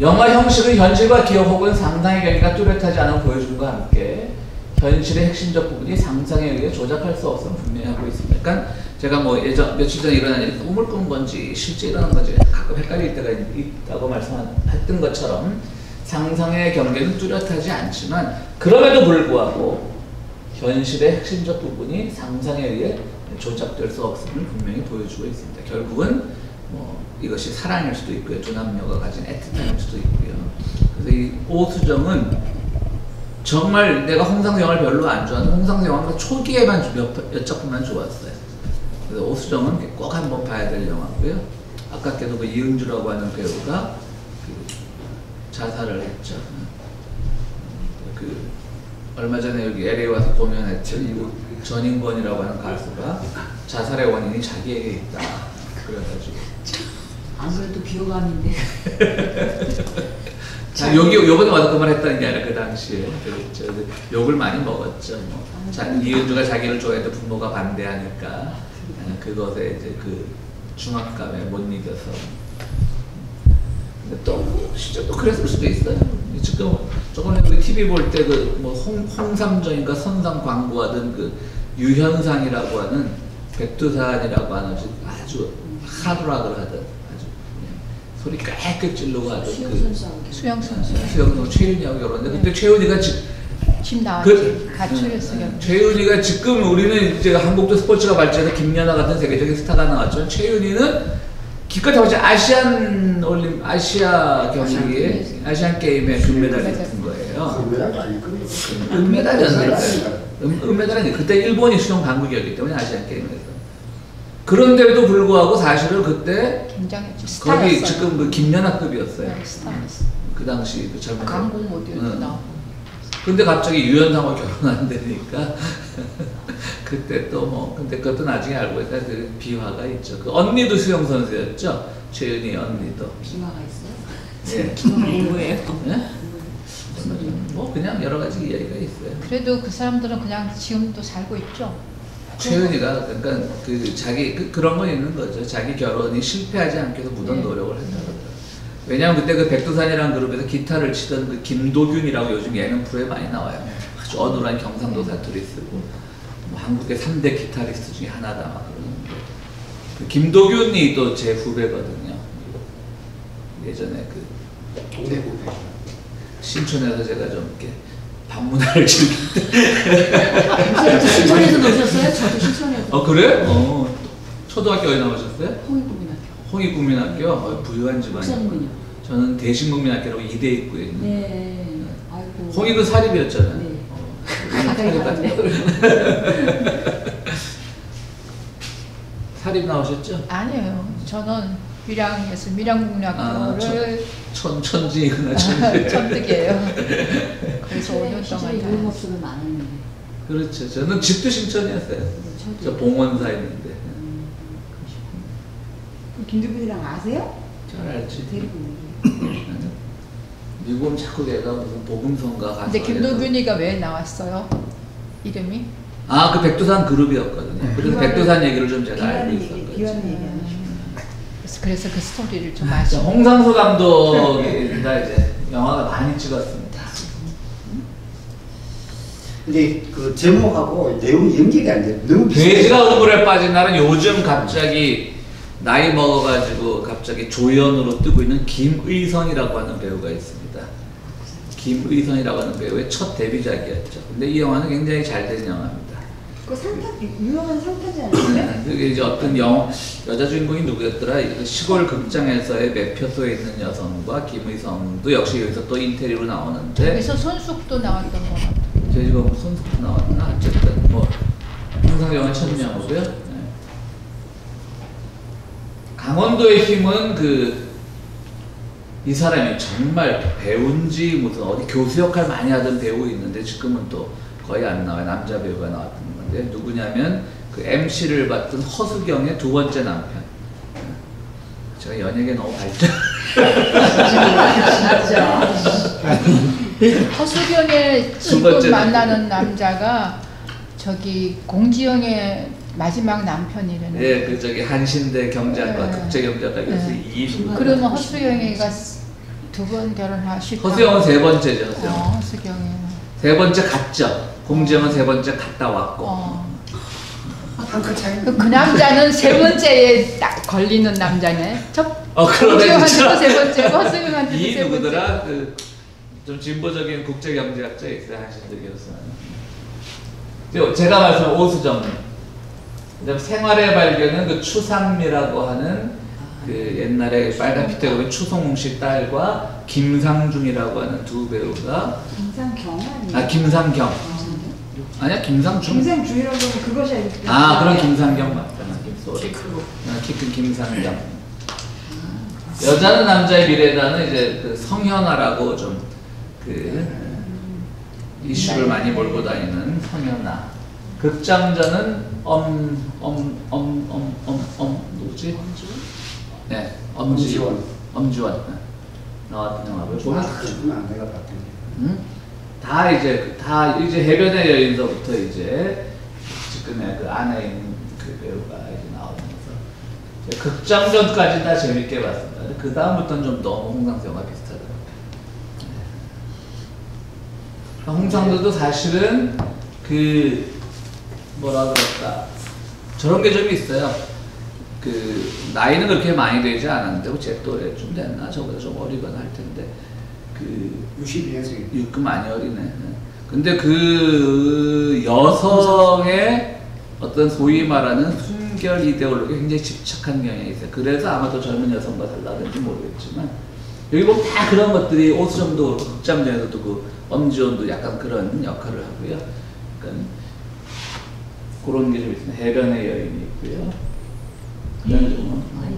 A: 영화 형식은 현실과 기억 혹은 상상의 경계가 뚜렷하지 않은 보여줌과 함께 현실의 핵심적 부분이 상상에 의해 조작할 수 없음을 분명히 하고 있습니다. 그러니까 제가 뭐 며칠 전에 일어난 일이 꿈을 꾼 건지 실제 일어난 건지 가끔 헷갈릴 때가 있다고 말씀했던 것처럼 상상의 경계는 뚜렷하지 않지만 그럼에도 불구하고 현실의 핵심적 부분이 상상에 의해 조작될 수 없음을 분명히 보여주고 있습니다. 결국은 뭐 이것이 사랑일 수도 있고요. 두 남녀가 가진 애틋함일 수도 있고요. 그래서 이 오수정은 정말 내가 홍상수 영화를 별로 안 좋아하는 홍상수 영화가 초기에만 몇 작품만 좋았어요. 그래서 오수정은 꼭 한번 봐야 될 영화고요. 아깝게도 그 이은주라고 하는 배우가 자살을 했죠. 얼마 전에 여기 LA 와서 공연했죠. 이곳 전인권이라고 하는 가수가 자살의 원인이 자기에게 있다. 그래가지고
B: 안 그래도 비호감인데.
A: 요번에 와서 그 말 했다는 게 아니라 그 당시에 욕을 많이 먹었죠. 이은주가 자기를 좋아해도 부모가 반대하니까 그것에 이제 그 중압감에 못 이겨서. 근데 또 진짜 또 그랬을 수도 있어요. 지금 저번에 우리 TV 볼 때 그 뭐 홍삼정인가 선상 광고하던 그 유현상이라고 하는 백두산이라고 하는 아주 하드락을 하던 아주 소리 꽥꽥 지르고 하던 그
B: 수영 선수
A: 최윤희하고 결혼했는데 그때 최윤희가
B: 지금 나왔지 가출했어요.
A: 최윤희가 지금 우리는 이제 한국도 스포츠가 발전해서 김연아 같은 세계적인 스타가 나왔지만 최윤희는 기껏 해봤자 아시아 경기에 아시안 게임에 금메달을 준 거예요. 은메달이었는데 은메달은 그때 일본이 수영 강국이었기 때문에 아시안 게임에서. 그런데도 불구하고 사실은 그때
B: 굉장히
A: 거기 지금 그 김연아급이었어요.
B: 네, 스타였어.
A: 그 당시 그 젊은
B: 강공 모델도 나오고.
A: 근데 갑자기 유현상과 결혼한다니까 그때 또 뭐 근데 그것도 나중에 알고 보니까 그 비화가 있죠. 그 언니도 수영 선수였죠. 최윤희 언니도.
B: 비화가 있어요?
A: 예.
B: 비화가 뭐예요?
A: 예? 뭐 그냥 여러 가지 이야기가 있어요.
B: 그래도 그 사람들은 그냥 지금도 살고 있죠.
A: 최윤희가 그러니까 그 자기 그런 건 있는 거죠. 자기 결혼이 실패하지 않기 위해서 무던 노력을 했다고. 왜냐하면 그때 그 백두산이라는 그룹에서 기타를 치던 그 김도균이라고 요즘 예능 프로에 많이 나와요. 아주 어눌한 경상도 사투리 쓰고 뭐 한국의 3대 기타리스트 중에 하나다 막 그러는데 그 김도균이 또 제 후배거든요. 예전에 그
C: 동네 후배.
A: 신촌에서 제가 좀 이렇게 방문을 즐길 때
B: 신촌에서 노셨어요? 저도 신촌에서.
A: 그래? 초등학교 어디 나오셨어요?
B: 홍익국민학교.
A: 홍익국민학교? 부유한 집안이요.
B: 국민요.
A: 저는 대신국민학교라고 2대 있고 있는.
B: 네. 아이고.
A: 홍익은 사립이었잖아요.
B: 네.
A: 사립 나오셨죠?
B: 아니에요. 저는 밀양국민학교를
A: 천지구나 천지.
B: 천득이에요. 그래서 5년 동안
D: 유흥업소가 많았는데.
A: 그렇죠. 저는 집도 신천이었어요. 저 봉원사 있는데.
D: 김두빈이랑 아세요?
A: 잘 알지.
D: 데리고
A: 미국은 자꾸 내가 무슨 복음성가 가서.
B: 근데 김도균이가 왜 나왔어요? 이름이?
A: 그 백두산 그룹이었거든요. 그래서 백두산 얘기를 좀 제가 알고 있었거든요.
D: 비화는 얘기하는
B: 그래서 그 스토리를 좀 아시죠?
A: 홍상수 감독이가 이제 영화가 많이 찍었습니다.
C: 근데 그 제목하고 내용이 연결이 안 돼. 너무
A: 돼지가 우물에 빠진 날은 요즘 갑자기 나이 먹어가지고 갑자기 조연으로 뜨고 있는 김의선이라고 하는 배우가 있습니다. 김의선이라고 하는 배우의 첫 데뷔작이었죠. 근데 이 영화는 굉장히 잘 된 영화입니다.
D: 그 상타 유명한 상타지 않나요?
A: 그게 이제 어떤 여자 주인공이 누구였더라? 시골 극장에서의 매표소에 있는 여성과 김의성도 역시 여기서 또 인테리어로 나오는데
B: 여기서 손숙도 나왔던 거 같아요.
A: 제주가 뭐 손석구 나왔나? 어쨌든 뭐 항상 영화 천명하고요. 네. 강원도의 힘은 이 사람이 정말 배우인지 무슨 어디 교수 역할 많이 하던 배우 있는데 지금은 또 거의 안 나와요. 남자 배우가 나왔던 건데 누구냐면 그 MC를 맡은 허수경의 두 번째 남편. 제가 연예계 너무 발전.
B: 허수경의
A: 두 번째
B: 지금 만나는 남자가 저기 공지영의 마지막 남편이라는.
A: 예, 그 저기 한신대 경제학과
B: 네.
A: 국제경제학과 교수
B: 네.
A: 이수.
B: 그러면 허수경이가 두 번 결혼하시고.
A: 허수경은 세 번째죠. 허수경.
B: 허수경이.
A: 세 번째 갔죠. 공지영은 세 번째 갔다 왔고.
B: 그 남자는 세 번째에 딱 걸리는 남자네.
A: 그러네
B: 공지영한테도
A: 진짜.
B: 세 번째고 허수경한테도
A: 이
B: 세 번째.
A: 누구더라? 좀 진보적인 국제경제학자 있어요. 한신대 교수는. 제가 말씀한 오수정. 그다음 생활의 발견은 그 추상미라고 하는 그 옛날에 빨간 피터 보면 추성웅 씨 딸과 김상중이라고 하는 두 배우가
D: 김상경 아니에요?
A: 김상경. 아니야 김상중.
D: 김상중이라고 하면 그것이
A: 그런 김상경 맞다. 키 큰 김상경. 여자는 남자의 미래다는 이제 그 성현아라고 좀 이슈를 많이 몰고 다니는 성현아. 극장전은 누구지? 네, 엄지원 나왔던 영화고요. 보면 다 이제 해변의 여인서부터 이제 지금의 그 안에 있는 그 배우가 이제 나오면서 극장전까지 다 재밌게 봤습니다. 그 다음부터는 좀 너무 홍상수 영화 비슷하더라고요. 홍상수도 사실은 뭐라 그럴까 저런 게 좀 있어요. 나이는 그렇게 많이 되지 않았는데 제 또래쯤 됐나? 저보다 좀 어리거나 할 텐데
C: 62년생.
A: 그 많이 어리네. 근데 그 여성의 어떤 소위 말하는 순결 이데올로기에 굉장히 집착한 경향이 있어요. 그래서 아마도 젊은 여성과 살라든지 모르겠지만 여기 보면 다 그런 것들이 오수정도 그렇고 극장전에서도 그 엄지원도 약간 그런 역할을 하고요. 그러니까 그런 게 좀 있습니다. 해변의 여인이 있고요.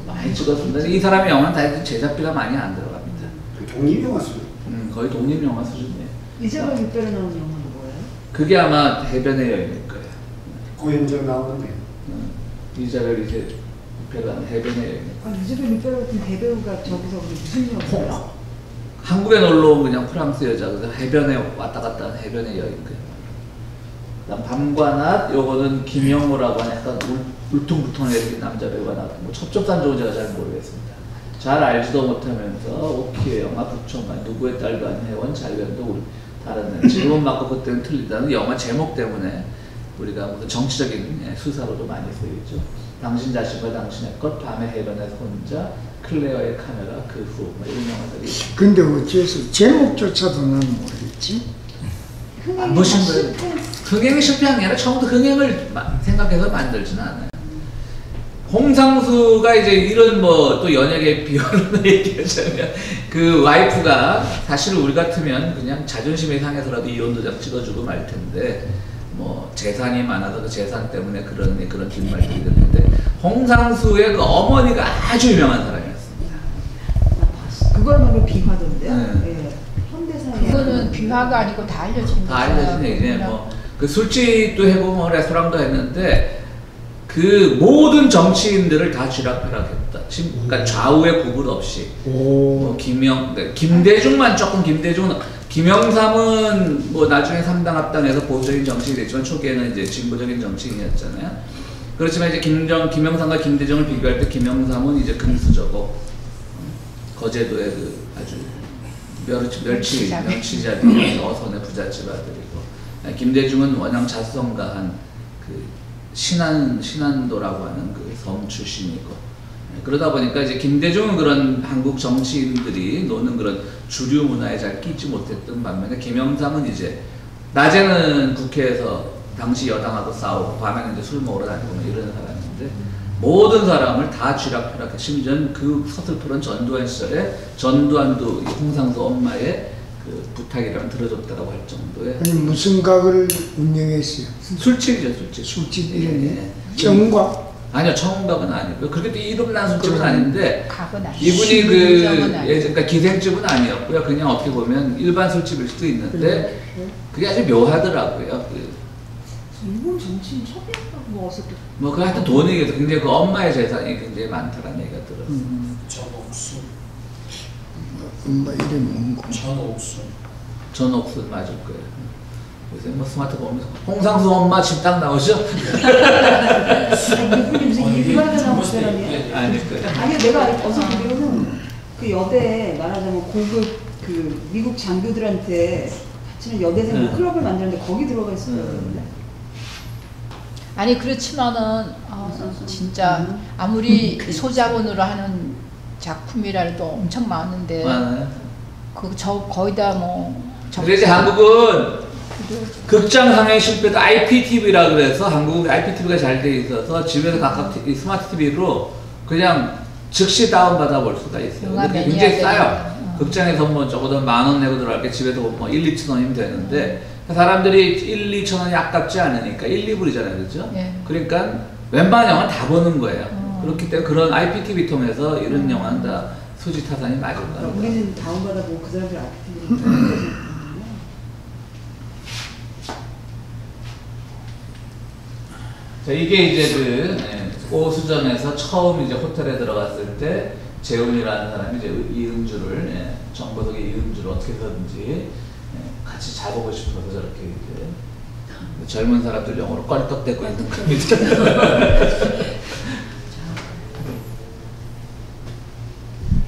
A: 많이 찍었습니다. 이 사람의 영화는 다 제작비가 많이 안 들어갑니다.
C: 독립영화 수준.
A: 거의 독립영화 수준이에요.
D: 이자벨 육배로 나오는 영화는 뭐예요?
A: 그게 아마 해변의 여인일 거예요.
C: 고현정 나오는데.
A: 이자벨 이제 배가 해변의 여인.
D: 이자벨 육배 같은 대배우가 저기서 무슨 역할이야?
A: 한국에 놀러 온 그냥 프랑스 여자, 그래서 해변에 왔다 갔다 하는 해변의 여인. 그다음 밤과 낮, 요거는 김영호라고 하는 약간 울퉁불퉁하게 남자 배우가 나왔던 뭐 첩첩산 좋은 제가 잘 모르겠습니다. 잘 알지도 못하면서 오키의 영화 부총관, 누구의 딸도 아닌 혜원, 잘련도 우리 다른 지금은 맞고 그때는 틀리다는 영화 제목 때문에 우리가 무슨 정치적인 수사로도 많이 쓰이죠. 당신 자신과 당신의 것, 밤의 해변에서 혼자, 클레어의 카메라, 그 후, 뭐 이런 영화들이.
E: 근데 어째서 제목조차도 나는 모르겠지?
A: 안 보신 거예요? 흥행이 실패한 게 아니라 처음부터 흥행을 생각해서 만들지는 않아요. 홍상수가 이제 이런 뭐 또 연예계 비하를 얘기하자면 그 와이프가 사실 우리 같으면 그냥 자존심이 상해서라도 이혼 도장 찍어주고 말 텐데 뭐 재산이 많아서 그 재산 때문에 그런 뒷말들이 듣는데 홍상수의 그 어머니가 아주 유명한 사람이었습니다.
D: 그거는 비화던데요?
A: 네.
D: 예. 현대사에
B: 그거는 비화가 아니고 다 알려진
A: 다 알려진 얘기네. 그 술집도 해보고 레스토랑도 했는데 그 모든 정치인들을 다 쥐락펴락했다. 그러니까 좌우의 구분 없이. 뭐 김대중만 조금 김영삼은 뭐 나중에 3당 합당해서 보수적인 정치인이 됐지만 초기에는 이제 진보적인 정치인이었잖아요. 그렇지만 이제 김영삼과 김대중을 비교할 때 김영삼은 이제 금수저고 거제도의 그 아주 멸치잡이 어선의 부잣집 아들이고 김대중은 워낙 자수성가한 그 신안도라고 하는 그 섬 출신이고 그러다 보니까 이제 김대중은 그런 한국 정치인들이 노는 그런 주류 문화에 잘 끼지 못했던 반면에 김영삼은 이제 낮에는 국회에서 당시 여당하고 싸우고 밤에는 이제 술 먹으러 다니고 뭐 이런 사람인데 모든 사람을 다 쥐락펴락해. 심지어는 그 서슬프런 전두환 시절에 전두환도 홍상수 엄마의 그 부탁이라면 들어줬다고 할 정도의
E: 아니 무슨 각을 운영했어요?
A: 술집이죠, 술집.
E: 술집 이름이
A: 예.
E: 정과?
A: 아니요, 청각은 아니고요. 그렇게 또 이름난 술집은 아닌데
B: 각은 아니고
A: 이분이 그
B: 신문점은 아니고.
A: 그러니까 기생집은 아니었고요. 그냥 어떻게 보면 일반 술집일 수도 있는데 그게 아주 묘하더라고요.
D: 일본 정치인 첩이었다고 뭐 어서
A: 뭐 하여튼 돈이 굉장히 그 엄마의 재산이 굉장히 많다는 얘기가 들었어요.
C: 전옥순.
E: 엄마 이름 뭔가?
C: 전옥순.
A: 전옥순 맞을 거예요. 요새 뭐 스마트폰 보면서 홍상수 엄마 집 딱 나오죠?
D: 이분이 무슨 일반가 나온 사람이야?
A: 아닐 거예요.
D: 아니 내가 어서 보기로는 그 여대 말하자면 고급 그 미국 장교들한테 같이는 여대생 뭐 클럽을 만드는데 거기 들어가 있을 거였는데.
B: 아니 그렇지만은 진짜 아무리 소자본으로 하는 작품이라도 엄청 많은데
A: 많아요.
B: 거의 다뭐
A: 근데 이제 한국은 극장 상영 실패도 IPTV라 그래서 한국은 IPTV가 잘 돼 있어서 집에서 각각 스마트 TV로 그냥 즉시 다운받아 볼 수가 있어요.
B: 영화
A: 근데 그게 굉장히
B: 매니아들은,
A: 싸요. 극장에서 뭐 적어도 10,000원 내고 들어갈 게 집에서 뭐 1, 2천 원이면 되는데 사람들이 1, 2천 원이 아깝지 않으니까 1, 2불이잖아요. 그죠?
B: 예.
A: 그러니까 웬만한 영화는 다 보는 거예요. 그렇기 때문에 그런 IPTV 통해서 이런 영화는 다 수지타산이 맞을
D: 그러니까
A: 거예요.
D: 우리는 다운받아보고 그 사람들 아프티브로
A: 자, 이게 이제 그 오수점에서 처음 이제 호텔에 들어갔을 때 재훈이라는 사람이 이제 이은주를 정보석의 이은주를 어떻게 해서든지 같이 잡아보고 싶어서 저렇게 이제 젊은 사람들 영어로 껄떡대고 있는 겁니다.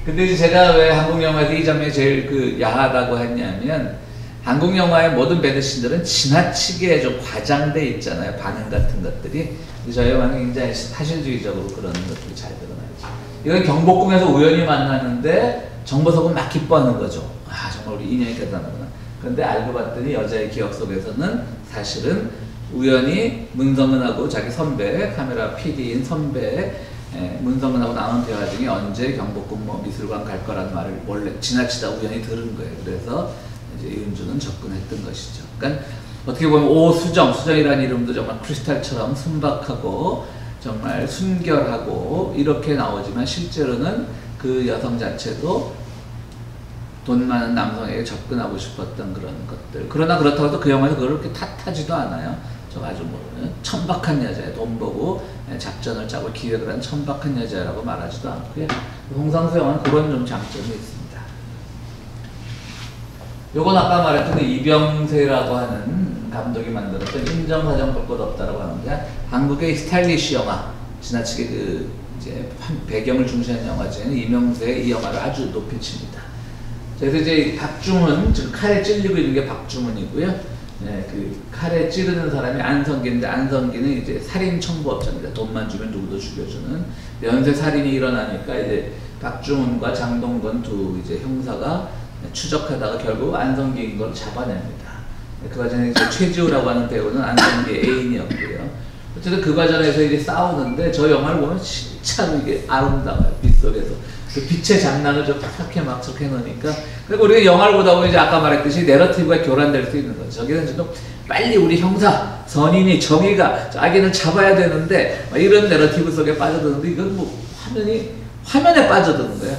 A: 근데 이제 제가 왜 한국 영화에서 이 장면이 제일 그 야하다고 했냐면 한국 영화의 모든 배드신들은 지나치게 좀 과장돼 있잖아요. 반응 같은 것들이. 저희 영화는 굉장히 사실주의적으로 그런 것들이 잘 드러나죠. 이건 경복궁에서 우연히 만나는데 정보석은 막 기뻐하는 거죠. 아 정말 우리 인연이 대단하구나. 그런데 알고 봤더니 여자의 기억 속에서는 사실은 우연히 문성은하고 자기 선배, 카메라 PD인 선배 문성은하고 나눈 대화 중에 언제 경복궁 뭐 미술관 갈 거라는 말을 원래 지나치다 우연히 들은 거예요. 그래서 이제 이은주는 접근했던 것이죠. 그러니까 어떻게 보면 오수정, 수정이라는 이름도 정말 크리스탈처럼 순박하고 정말 순결하고 이렇게 나오지만 실제로는 그 여성 자체도 돈 많은 남성에게 접근하고 싶었던 그런 것들. 그러나 그렇다고 해도 그 영화에서 그렇게 탓하지도 않아요. 저 아주 뭐 천박한 여자예요. 돈 보고 작전을 짜고 기획을 한 천박한 여자라고 말하지도 않고요. 홍상수 영화는 그런 좀 장점이 있습니다. 요건 아까 말했던 그 이병세라고 하는 감독이 만들었던 인정사정 볼 것 없다라고 하는데 한국의 스타일리시 영화 지나치게 그 이제 배경을 중시하는 영화 중에는 이명세의 이 영화를 아주 높이 칩니다. 그래서 이제 박중훈 지금 칼에 찔리고 있는 게 박중훈이고요. 네, 그 칼에 찌르는 사람이 안성기인데 안성기는 이제 살인 청부업자입니다. 돈만 주면 누구도 죽여주는 연쇄 살인이 일어나니까 이제 박중훈과 장동건 두 이제 형사가 추적하다가 결국 안성기인 걸 잡아냅니다. 그 과정에 이제 최지우라고 하는 배우는 안성기의 애인이었고요. 어쨌든 그 과정에서 이제 싸우는데 저 영화를 보면 진짜로 이게 아름다워요. 빛 속에서. 그 빛의 장난을 좀 탁탁해 막 척해 놓으니까. 그리고 우리가 영화를 보다 보면 이제 아까 말했듯이 내러티브가 교란될 수 있는 거죠. 저기는 좀 빨리 우리 형사, 선인이, 정의가 자기는 잡아야 되는데 막 이런 내러티브 속에 빠져드는데 이건 뭐 화면에 빠져드는 거예요.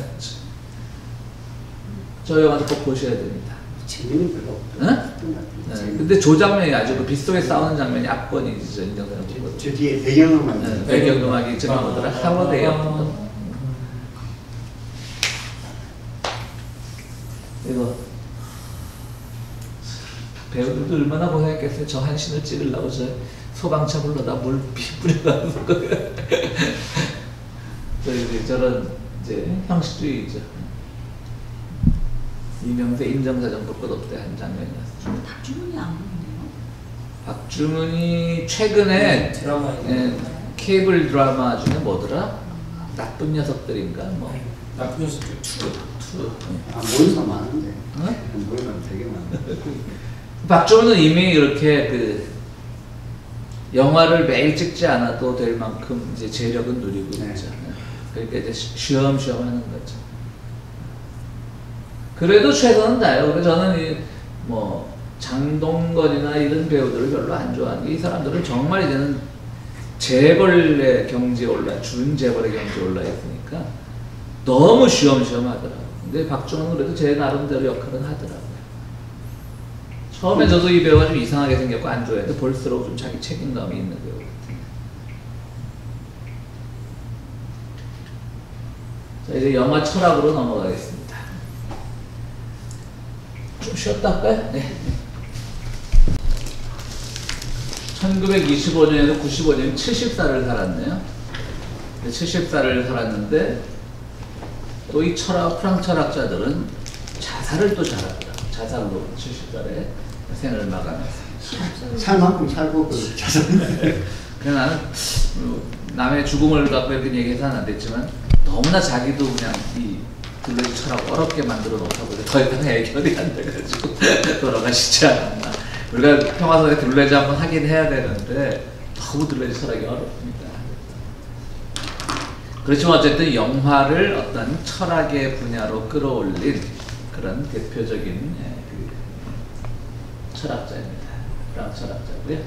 A: 저 영화도 꼭 보셔야 됩니다.
C: 재미는 별로 없다.
A: 네, 근데 저 장면이 아주 그 빗속에 싸우는 장면이 압권이지, 저 인정사정 보고.
C: 저 뒤에 배경음악이
A: 배경음악이 정하더라. 하워드예요. 이거 배우들도 얼마나 고생했겠어요. 저 한 신을 찍으려고 저 소방차 불러다 물 뿌려가지고 저런 이제 형식주의죠. 이명세 인정사정 볼 것 없대 한 장면이었어요.
D: 박주문이 안 보이네요.
A: 박주문이 최근에
C: 드라마
A: 케이블 드라마 중에 뭐더라? 나쁜 녀석들인가 뭐.
F: 나쁜 녀석들 투.
C: 모의가 많은데.
A: 어?
C: 모의가 되게 많은데.
A: 박정훈은 이미 이렇게 그 영화를 매일 찍지 않아도 될 만큼 이제 재력은 누리고
C: 네.
A: 있잖아요. 그러니까 이제 쉬엄쉬엄 하는 거죠. 그래도 최선은 다해요. 그래서 저는 뭐 장동건이나 이런 배우들을 별로 안 좋아하는 게 이 사람들은 정말 이제는 재벌의 경지에 준재벌의 경지에 올라 있으니까 너무 쉬엄쉬엄 하더라고요. 근데 박정훈은 그래도 제 나름대로 역할은 하더라고요. 처음에 저도 이 배우가 좀 이상하게 생겼고 안 좋아했는데 볼수록 좀 자기 책임감이 있는 배우 같아요. 자, 이제 영화 철학으로 넘어가겠습니다. 좀 쉬었다 할까요? 네. 1925년에서 95년 70살을 살았네요. 70살을 살았는데 또 이 프랑스 철학자들은 자살을 또 잘하더라고요. 자살로 70살에 생을 마감했어요.
C: 살 만큼 살고 그 자살.
A: 그래서 나는 남의 죽음을 갖고 이렇게 얘기해서는 안 됐지만 너무나 자기도 그냥 이 둘레지 철학 어렵게 만들어 놓다고 더 이상 해결이 안 돼가지고 돌아가시지 않았나. 우리가 평화사에 둘레지 한번 하긴 해야 되는데 너무 둘레지 철학이 어렵습니다. 그렇지만 어쨌든 영화를 어떤 철학의 분야로 끌어올린 그런 대표적인 철학자입니다. 프랑스 철학자고요.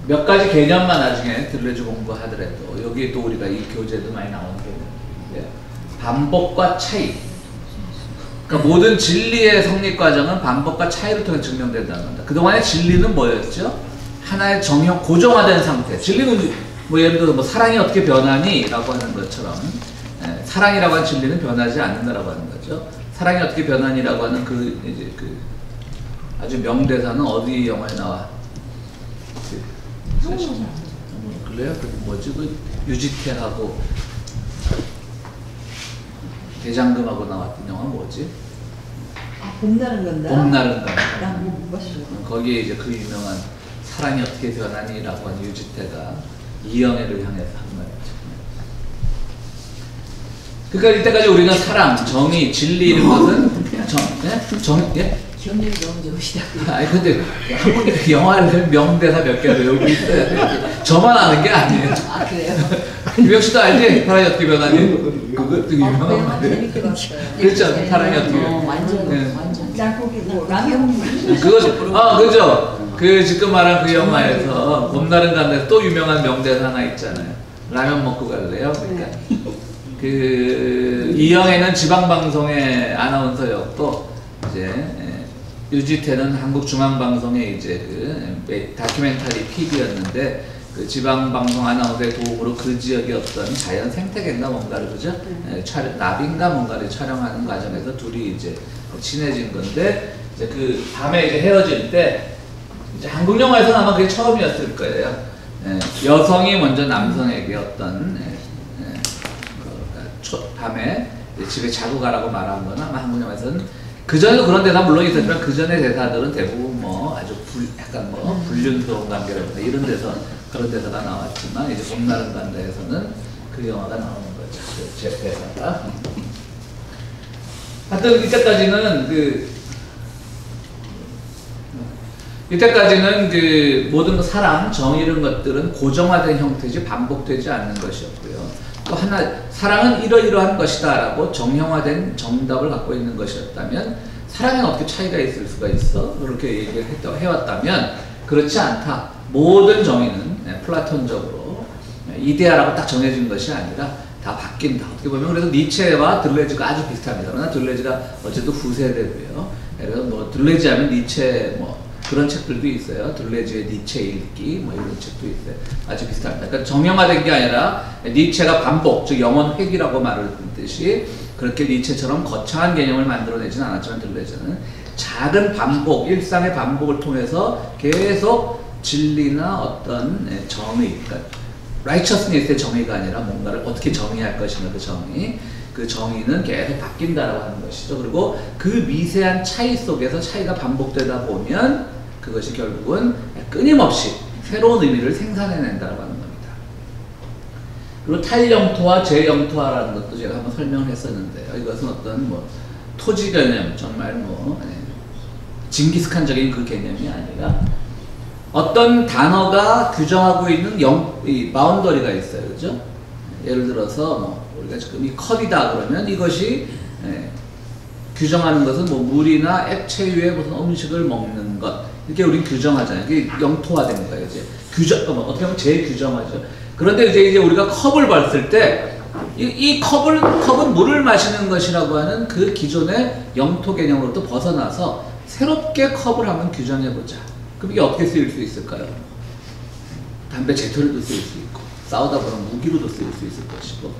A: 몇 가지 개념만 나중에 들레주 공부하더라도 여기에 또 우리가 이 교재도 많이 나오는 개념인데요. 반복과 차이. 그러니까 모든 진리의 성립 과정은 반복과 차이를 통해 증명된다는 겁니다. 그동안의 진리는 뭐였죠? 하나의 고정화된 상태. 진리는 뭐 예를 들어서 뭐 사랑이 어떻게 변하니? 라고 하는 것처럼 사랑이라고 하는 진리는 변하지 않는다라고 하는 거죠. 사랑이 어떻게 변하니라고 하는 이제 아주 명대사는 어디 영화에 나와? 그래요? 그 뭐지? 그 유지태하고 대장금하고 나왔던 영화 뭐지?
D: 봄나는 건다?
A: 봄나는 건다.
D: 난못 봤어.
A: 거기에 이제 그 유명한 사랑이 어떻게 변하니라고 하는 유지태가 이영애를 향해서 한 말이죠. 그러니까 이때까지 우리가 사랑, 정의, 진리 이런 것은 예?
B: 기억력이 너무 좋으시다.
A: 아니 근데 영화를 명대사 몇 개 외우고 있어야 돼. 저만 아는 게 아니에요.
B: 아 그래요?
A: 유명 씨도 알지? 사랑이 어떻게 변하니? 그거 되게 유명한
B: 영화
A: 건데.
B: 재밌게 봤어요.
A: 그렇죠. 사랑이 어떻게 변하니?
B: 완전
A: 네.
B: 완전.
D: 나 거기 뭐 라면
A: 그거 그죠? 그 지금 말한 그 영화에서 봄날은 간다에서 또 유명한 명대사 하나 있잖아요. 라면 먹고 갈래요? 그러니까 그 이영애는 지방방송의 아나운서였고 이제 유지태는 한국중앙방송의 이제 그 다큐멘터리 PD였는데 그 지방방송 아나운서의 도움으로 그 지역의 어떤 자연 생태계인가 뭔가를 그죠? 나비인가 뭔가를 촬영하는 과정에서 둘이 이제 친해진 건데 이제 그 밤에 이제 헤어질 때 이제 한국 영화에서는 아마 그게 처음이었을 거예요. 여성이 먼저 남성에게 어떤 밤에 집에 자고 가라고 말한 거나 아마 한국 영화에서는 그 전에도 그런 대사 물론 있었지만 그 전의 대사들은 대부분 뭐 아주 약간 뭐 불륜스러운 관계라든가 이런 데서 그런 대사가 나왔지만 이제 봄날은 간다에서는 그 영화가 나오는 거죠. 제 대사가. 하여튼 이때까지는 그 모든 사랑, 정 이런 것들은 고정화된 형태지 반복되지 않는 것이었고요. 또 하나 사랑은 이러이러한 것이다 라고 정형화된 정답을 갖고 있는 것이었다면 사랑에는 어떻게 차이가 있을 수가 있어? 그렇게 얘기를 해왔다면 그렇지 않다. 모든 정의는 플라톤적으로 이데아라고 딱 정해진 것이 아니라 다 바뀐다. 어떻게 보면 그래서 니체와 들레즈가 아주 비슷합니다. 그러나 들레즈가 어쨌든 후세대고요. 그래서 뭐 들레즈 하면 니체 뭐 그런 책들도 있어요. 들레즈의 니체 읽기 뭐 이런 책도 있어요. 아주 비슷합니다. 그러니까 정형화된 게 아니라 니체가 반복, 즉 영원 회귀라고 말을 듣듯이 그렇게 니체처럼 거창한 개념을 만들어내지는 않았지만 들레즈는 작은 반복, 일상의 반복을 통해서 계속 진리나 어떤 정의, 그러니까 righteousness의 정의가 아니라 뭔가를 어떻게 정의할 것인가 그 정의는 계속 바뀐다라고 하는 것이죠. 그리고 그 미세한 차이 속에서 차이가 반복되다 보면 그것이 결국은 끊임없이 새로운 의미를 생산해낸다라고 하는 겁니다. 그리고 탈영토화, 재영토화라는 것도 제가 한번 설명을 했었는데요. 이것은 어떤 뭐 토지 개념, 정말 뭐 징기스칸적인 그 개념이 아니라 어떤 단어가 규정하고 있는 이 바운더리가 있어요, 그죠? 예를 들어서 뭐 우리가 지금 이 컵이다 그러면 이것이 규정하는 것은 뭐 물이나 액체 위에 무슨 음식을 먹는 것 이렇게 우리 규정하잖아요. 이게 영토화된 거예요, 이제 어떻게 보면 재규정하죠. 그런데 이제 우리가 컵을 봤을 때 이 컵은 물을 마시는 것이라고 하는 그 기존의 영토 개념으로부터 벗어나서 새롭게 컵을 한번 규정해보자. 그럼 이게 어떻게 쓰일 수 있을까요? 담배 재토리도 쓰일 수 있고, 싸우다 보면 무기로도 쓰일 수 있을 것이고,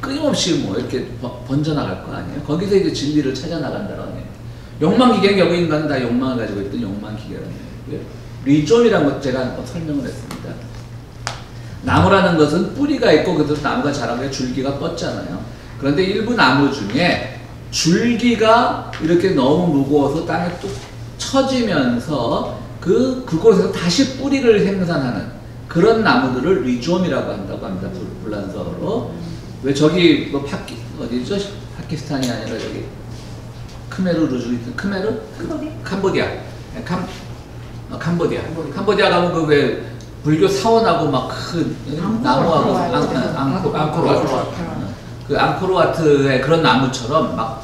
A: 끊임없이 뭐 이렇게 번져나갈 거 아니에요? 거기서 이제 진리를 찾아나간다는 얘기예요. 욕망기계는 여기 인간은 다 욕망을 가지고 있던 욕망기계라는 얘기고요. 리존이라는 것 제가 한번 설명을 했습니다. 나무라는 것은 뿌리가 있고 그래서 나무가 자라고 줄기가 뻗잖아요. 그런데 일부 나무 중에 줄기가 이렇게 너무 무거워서 땅에 뚝 쳐지면서 그곳에서 다시 뿌리를 생산하는 그런 나무들을 리좀이라고 한다고 합니다. 불란서어로. 왜 저기 뭐 어디죠? 파키스탄이 아니라 저기 크메르루주 크메르? 캄보디아. 캄보디아 가면 그 왜 불교 사원하고 막 큰 나무하고 앙코르와트. 그 앙코르와트의 그런 나무처럼 막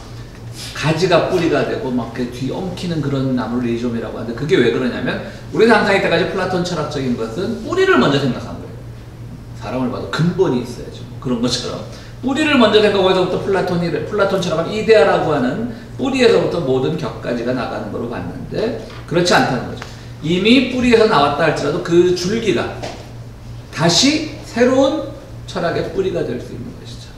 A: 가지가 뿌리가 되고 막 뒤 엉키는 그런 나무를 리좀이라고 하는데 그게 왜 그러냐면 우리 상상할 때까지 플라톤 철학적인 것은 뿌리를 먼저 생각한 거예요. 사람을 봐도 근본이 있어야죠. 그런 것처럼 뿌리를 먼저 생각하고서부터 플라톤 철학은 이데아라고 하는 뿌리에서부터 모든 격까지가 나가는 걸로 봤는데 그렇지 않다는 거죠. 이미 뿌리에서 나왔다 할지라도 그 줄기가 다시 새로운 철학의 뿌리가 될 수 있는 것이죠.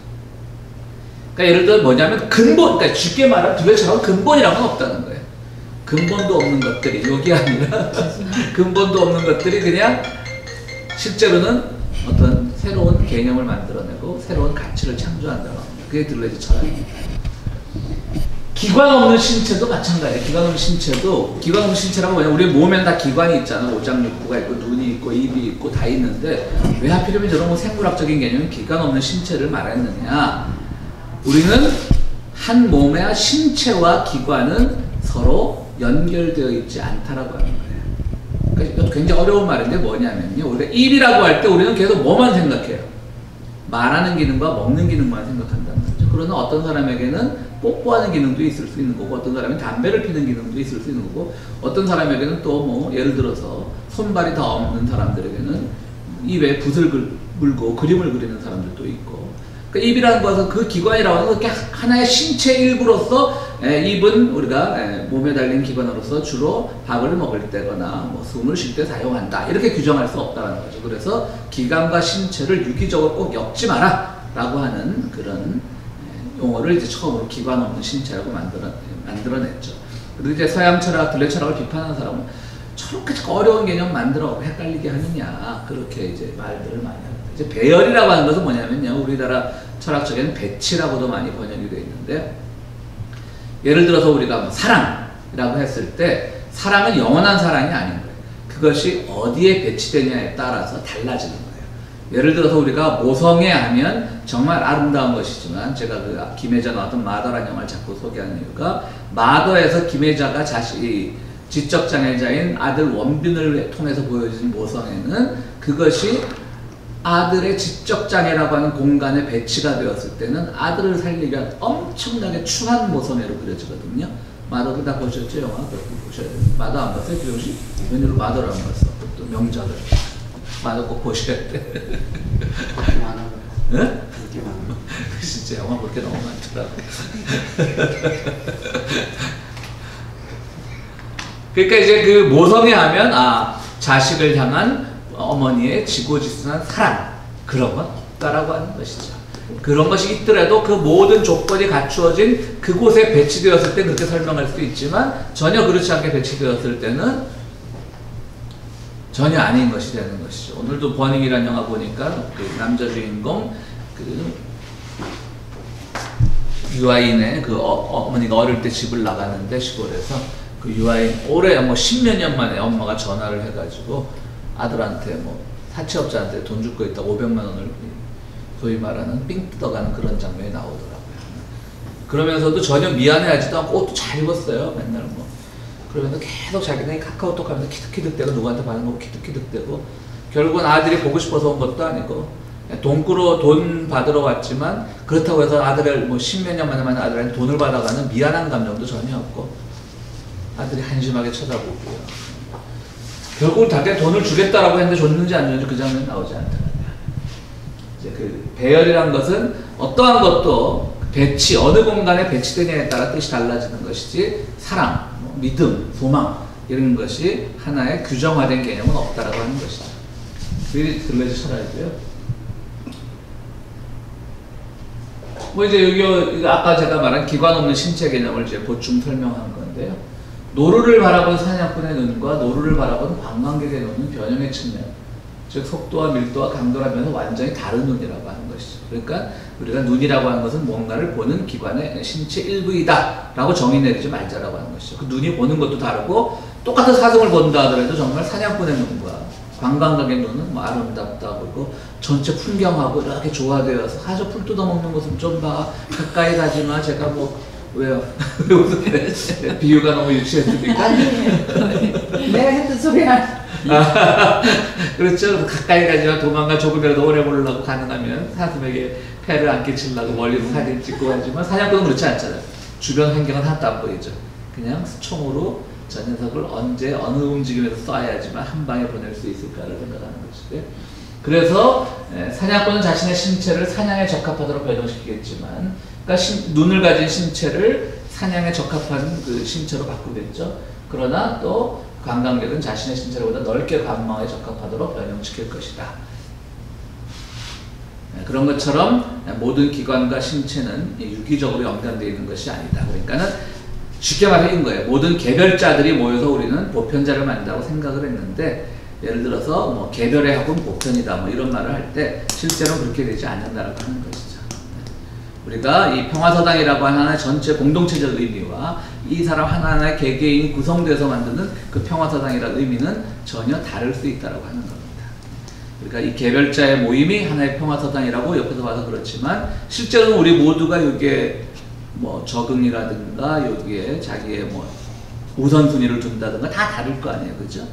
A: 그러니까 예를 들어 뭐냐면 근본, 그러니까 쉽게 말하면 두뇌처럼 근본이라는 건 없다는 거예요. 근본도 없는 것들이, 여기 아니라 근본도 없는 것들이 그냥 실제로는 어떤 새로운 개념을 만들어내고 새로운 가치를 창조한다는 겁니다. 그게 들레즈 철학입니다. 기관 없는 신체도 마찬가지예요. 기관 없는 신체라고 뭐냐, 우리 몸엔 다 기관이 있잖아. 오장육부가 있고 눈이 있고 입이 있고 다 있는데 왜 하필이면 저런 뭐 생물학적인 개념이 기관 없는 신체를 말했느냐. 우리는 한 몸의 신체와 기관은 서로 연결되어 있지 않다라고 하는 거예요. 그러니까 이것도 굉장히 어려운 말인데 뭐냐면요. 우리가 입이라고 할 때 우리는 계속 뭐만 생각해요? 말하는 기능과 먹는 기능만 생각한다는 거죠. 그러나 어떤 사람에게는 뽀뽀하는 기능도 있을 수 있는 거고 어떤 사람은 담배를 피는 기능도 있을 수 있는 거고 어떤 사람에게는 또 뭐 예를 들어서 손발이 다 없는 사람들에게는 입에 붓을 물고 그림을 그리는 사람들도 있고 그러니까 입이라는 것은 그 기관이라고 하는 게 하나의 신체 일부로서 입은 우리가 몸에 달린 기관으로서 주로 밥을 먹을 때거나 뭐 숨을 쉴 때 사용한다 이렇게 규정할 수 없다는 거죠. 그래서 기관과 신체를 유기적으로 꼭 엮지 마라 라고 하는 그런 용어를 이제 처음으로 기관 없는 신체라고 만들어냈죠. 그리고 이제 서양 철학, 들레 철학을 비판하는 사람은 저렇게 어려운 개념 만들어 헷갈리게 하느냐 그렇게 이제 말들을 많이 합니다. 이제 배열이라고 하는 것은 뭐냐면요, 우리나라 철학적에는 배치라고도 많이 번역이 되어 있는데 예를 들어서 우리가 뭐 사랑이라고 했을 때 사랑은 영원한 사랑이 아닌 거예요. 그것이 어디에 배치되냐에 따라서 달라지는 거예요. 예를 들어서 우리가 모성애 하면 정말 아름다운 것이지만 제가 그 김혜자 나왔던 마더라는 영화를 자꾸 소개하는 이유가 마더에서 김혜자가 지적장애자인 아들 원빈을 통해서 보여진 모성애는 그것이 아들의 지적장애라고 하는 공간에 배치가 되었을 때는 아들을 살리기 위한 엄청나게 추한 모성애로 그려지거든요. 마더도 다 보셨죠? 영화? 그렇게 보셔야 돼요. 마더 안 봤어요? 기동씨? 웬일로 마더를 안 봤어? 또 명작을. 마더 꼭 보셔야 돼.
C: 그렇게 많아요.
A: 네?
C: 그렇게 많아요.
A: 진짜 영화 볼 게 너무 많더라고. 그러니까 이제 그 모성애 하면 자식을 향한 어머니의 지고지순한 사랑 그런 건 없다라고 하는 것이죠. 그런 것이 있더라도 그 모든 조건이 갖추어진 그곳에 배치되었을 때 그렇게 설명할 수 있지만 전혀 그렇지 않게 배치되었을 때는 전혀 아닌 것이 되는 것이죠. 오늘도 버닝이라는 영화 보니까 그 남자 주인공 그 유아인의 그 어머니가 어릴 때 집을 나갔는데 시골에서 그 유아인 올해 뭐 10몇 년 만에 엄마가 전화를 해가지고 아들한테 뭐 사채업자한테 돈 줄 거 있다 500만 원을 소위 말하는 삥 뜯어가는 그런 장면이 나오더라고요. 그러면서도 전혀 미안해하지도 않고 옷도 잘 입었어요. 맨날 뭐. 그러면서 계속 자기네 카카오톡 하면서 키득키득대고 누구한테 반응 거고 키득키득대고 결국은 아들이 보고 싶어서 온 것도 아니고 돈 받으러 왔지만 그렇다고 해서 아들을 뭐 십몇 년 만에 만난 아들한테 돈을 받아가는 미안한 감정도 전혀 없고 아들이 한심하게 쳐다보고요. 결국 자기가 돈을 주겠다라고 했는데 줬는지 안 줬는지 그 장면 나오지 않더라고요. 이제 그 배열이란 것은 어떠한 것도 배치, 어느 공간에 배치되냐에 따라 뜻이 달라지는 것이지 사랑, 믿음, 소망 이런 것이 하나의 규정화된 개념은 없다라고 하는 것이죠. 그게 들레즈 철학이고요. 뭐 이제 여기 아까 제가 말한 기관 없는 신체 개념을 이제 보충 설명한 건데요. 노루를 바라본 사냥꾼의 눈과 노루를 바라본 관광객의 눈은 변형의 측면, 즉 속도와 밀도와 강도라면서 완전히 다른 눈이라고 하는 것이죠. 그러니까 우리가 눈이라고 하는 것은 뭔가를 보는 기관의 신체 일부이다 라고 정의 내리지 말자라고 하는 것이죠. 그 눈이 보는 것도 다르고 똑같은 사슴을 본다 하더라도 정말 사냥꾼의 눈과 관광객의 눈은 뭐 아름답다 보고 전체 풍경하고 이렇게 조화되어서 사저 풀 뜯어먹는 것은 좀 봐, 가까이 가지마. 제가 뭐 왜요? 왜 웃으세요? 비유가 너무 유치했으니까.
D: 아니 내가 했던 소리야.
A: 그렇죠. 가까이 가지마, 도망가. 조금이라도 오래 보려고 가능하면 사슴에게 폐를 안 끼치려고 멀리서 사진 찍고 하지만 사냥꾼은 그렇지 않잖아요. 주변 환경은 하나도 안 보이죠. 그냥 수총으로 저 녀석을 언제 어느 움직임에서 쏴야지만 한 방에 보낼 수 있을까를 생각하는 것이고요. 그래서 사냥꾼은 자신의 신체를 사냥에 적합하도록 변형시키겠지만, 그러니까 눈을 가진 신체를 사냥에 적합한 그 신체로 바꾸겠죠. 그러나 또 관광객은 자신의 신체를 보다 넓게 관망에 적합하도록 변형시킬 것이다. 그런 것처럼 모든 기관과 신체는 유기적으로 연관되어 있는 것이 아니다. 그러니까는 쉽게 말해 인 거예요. 모든 개별자들이 모여서 우리는 보편자를 만든다고 생각을 했는데, 예를 들어서 뭐 개별의 합은 보편이다 뭐 이런 말을 할 때 실제로는 그렇게 되지 않는다라고 하는 것이죠. 우리가 이 평화서당이라고 하는 하나의 전체 공동체적 의미와 이 사람 하나하나의 개개인이 구성돼서 만드는 그 평화서당이라는 의미는 전혀 다를 수 있다라고 하는 겁니다. 그러니까 이 개별자의 모임이 하나의 평화서당이라고 옆에서 봐서 그렇지만 실제로는 우리 모두가 여기에 뭐 적응이라든가 여기에 자기의 뭐 우선순위를 둔다든가 다 다를 거 아니에요. 그죠?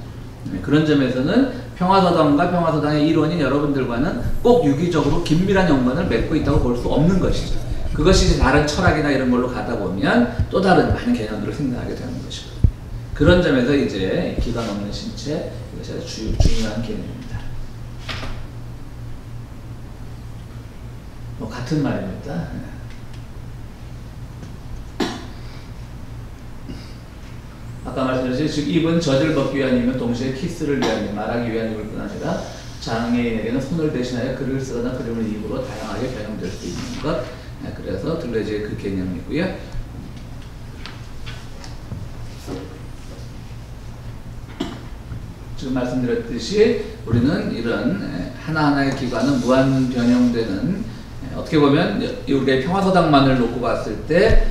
A: 그런 점에서는 평화서당과 평화서당의 이론이 여러분들과는 꼭 유기적으로 긴밀한 연관을 맺고 있다고 볼 수 없는 것이죠. 그것이 이제 다른 철학이나 이런 걸로 가다 보면 또 다른 많은 개념들을 생각하게 되는 것이고, 그런 점에서 이제 기관 없는 신체, 이것이 아주 중요한 개념입니다. 뭐 같은 말입니다. 아까 말씀드렸듯이 즉 입은 젖을 벗기 위함이면 동시에 키스를 위함이며 말하기 위함일 뿐 아니라 장애인에게는 손을 대신하여 글을 쓰거나 그림을 입으로 다양하게 변형될 수 있는 것. 그래서 들레즈의 그 개념이고요. 지금 말씀드렸듯이 우리는 이런 하나하나의 기관은 무한 변형되는, 어떻게 보면 우리의 평화서당만을 놓고 봤을 때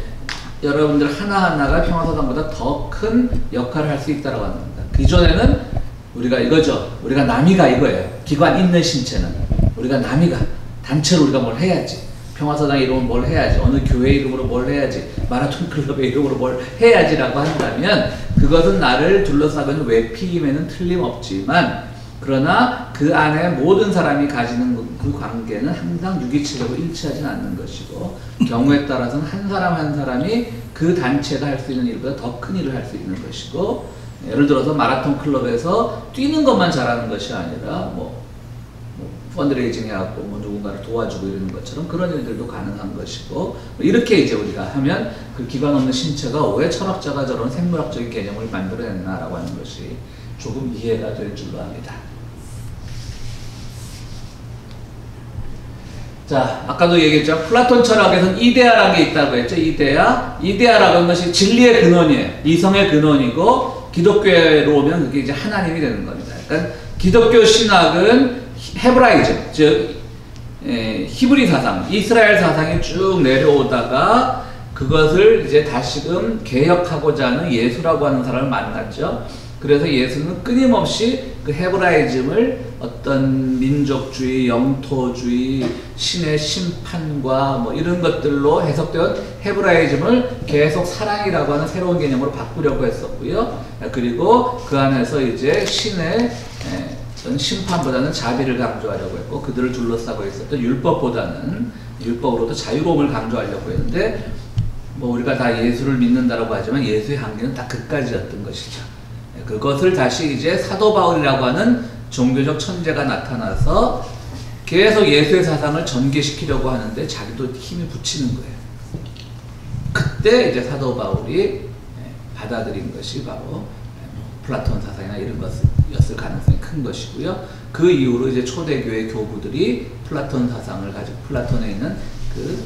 A: 여러분들 하나하나가 평화서당보다 더 큰 역할을 할 수 있다고 합니다. 기존에는 우리가 이거죠. 우리가 남이가 이거예요. 기관 있는 신체는 우리가 남이가 단체로 우리가 뭘 해야지. 평화서당 이름으로 뭘 해야지. 어느 교회 이름으로 뭘 해야지. 마라톤 클럽의 이름으로 뭘 해야지라고 한다면 그것은 나를 둘러싸고 있는 외피임에는 틀림없지만, 그러나 그 안에 모든 사람이 가지는 그 관계는 항상 유기체적으로 일치하지는 않는 것이고, 경우에 따라서는 한 사람 한 사람이 그 단체가 할 수 있는 일보다 더 큰 일을 할 수 있는 것이고, 예를 들어서 마라톤 클럽에서 뛰는 것만 잘하는 것이 아니라 펀드레이징 해갖고 뭐 누군가를 도와주고 이러는 것처럼 그런 일들도 가능한 것이고, 이렇게 이제 우리가 하면 그 기관 없는 신체가 왜 철학자가 저런 생물학적인 개념을 만들어냈나라고 하는 것이 조금 이해가 될 줄로 압니다. 자, 아까도 얘기했죠. 플라톤 철학에서는 이데아라는 게 있다고 했죠. 이데아라고 하는 것이 진리의 근원이에요. 이성의 근원이고, 기독교로 오면 그게 이제 하나님이 되는 겁니다. 그러니까 기독교 신학은 헤브라이즘, 즉 히브리 사상, 이스라엘 사상이 쭉 내려오다가 그것을 이제 다시금 개혁하고자 하는 예수라고 하는 사람을 만났죠. 그래서 예수는 끊임없이 그 헤브라이즘을 어떤 민족주의, 영토주의, 신의 심판과 뭐 이런 것들로 해석된 헤브라이즘을 계속 사랑이라고 하는 새로운 개념으로 바꾸려고 했었고요. 그리고 그 안에서 이제 신의 어떤 심판보다는 자비를 강조하려고 했고, 그들을 둘러싸고 있었던 율법보다는 율법으로도 자유로움을 강조하려고 했는데, 뭐 우리가 다 예수를 믿는다라고 하지만 예수의 한계는 다 그까지였던 것이죠. 그것을 다시 이제 사도 바울이라고 하는 종교적 천재가 나타나서 계속 예수의 사상을 전개시키려고 하는데 자기도 힘이 붙이는 거예요. 그때 이제 사도 바울이 받아들인 것이 바로 플라톤 사상이나 이런 것이었을 가능성이 큰 것이고요. 그 이후로 이제 초대교회 교부들이 플라톤 사상을 가지고 플라톤에 있는 그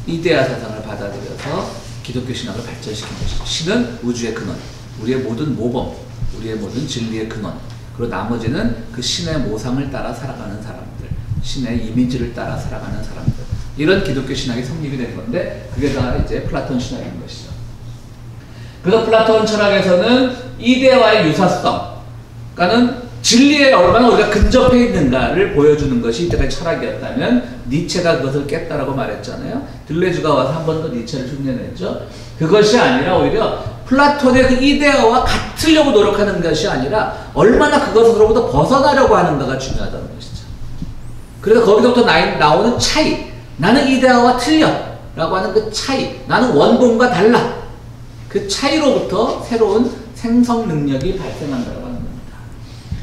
A: 이데아 사상을 받아들여서 기독교 신학을 발전시킨 것이죠. 신은 우주의 근원, 우리의 모든 모범, 우리의 모든 진리의 근원, 그리고 나머지는 그 신의 모상을 따라 살아가는 사람들, 신의 이미지를 따라 살아가는 사람들, 이런 기독교 신학이 성립이 된 건데, 그게 다 이제 플라톤 신학인 것이죠. 그래서 플라톤 철학에서는 이데아와의 유사성, 그러니까는 진리에 얼마나 우리가 근접해 있는가를 보여주는 것이 이때까지 철학이었다면, 니체가 그것을 깼다라고 말했잖아요. 들레주가 와서 한 번 더 니체를 흉내냈죠. 그것이 아니라 오히려 플라톤의 그 이데아와 같으려고 노력하는 것이 아니라 얼마나 그것으로부터 벗어나려고 하는가가 중요하다는 것이죠. 그래서 거기서부터 나오는 차이, 나는 이데아와 틀려 라고 하는 그 차이, 나는 원본과 달라, 그 차이로부터 새로운 생성 능력이 발생한다고 하는 겁니다.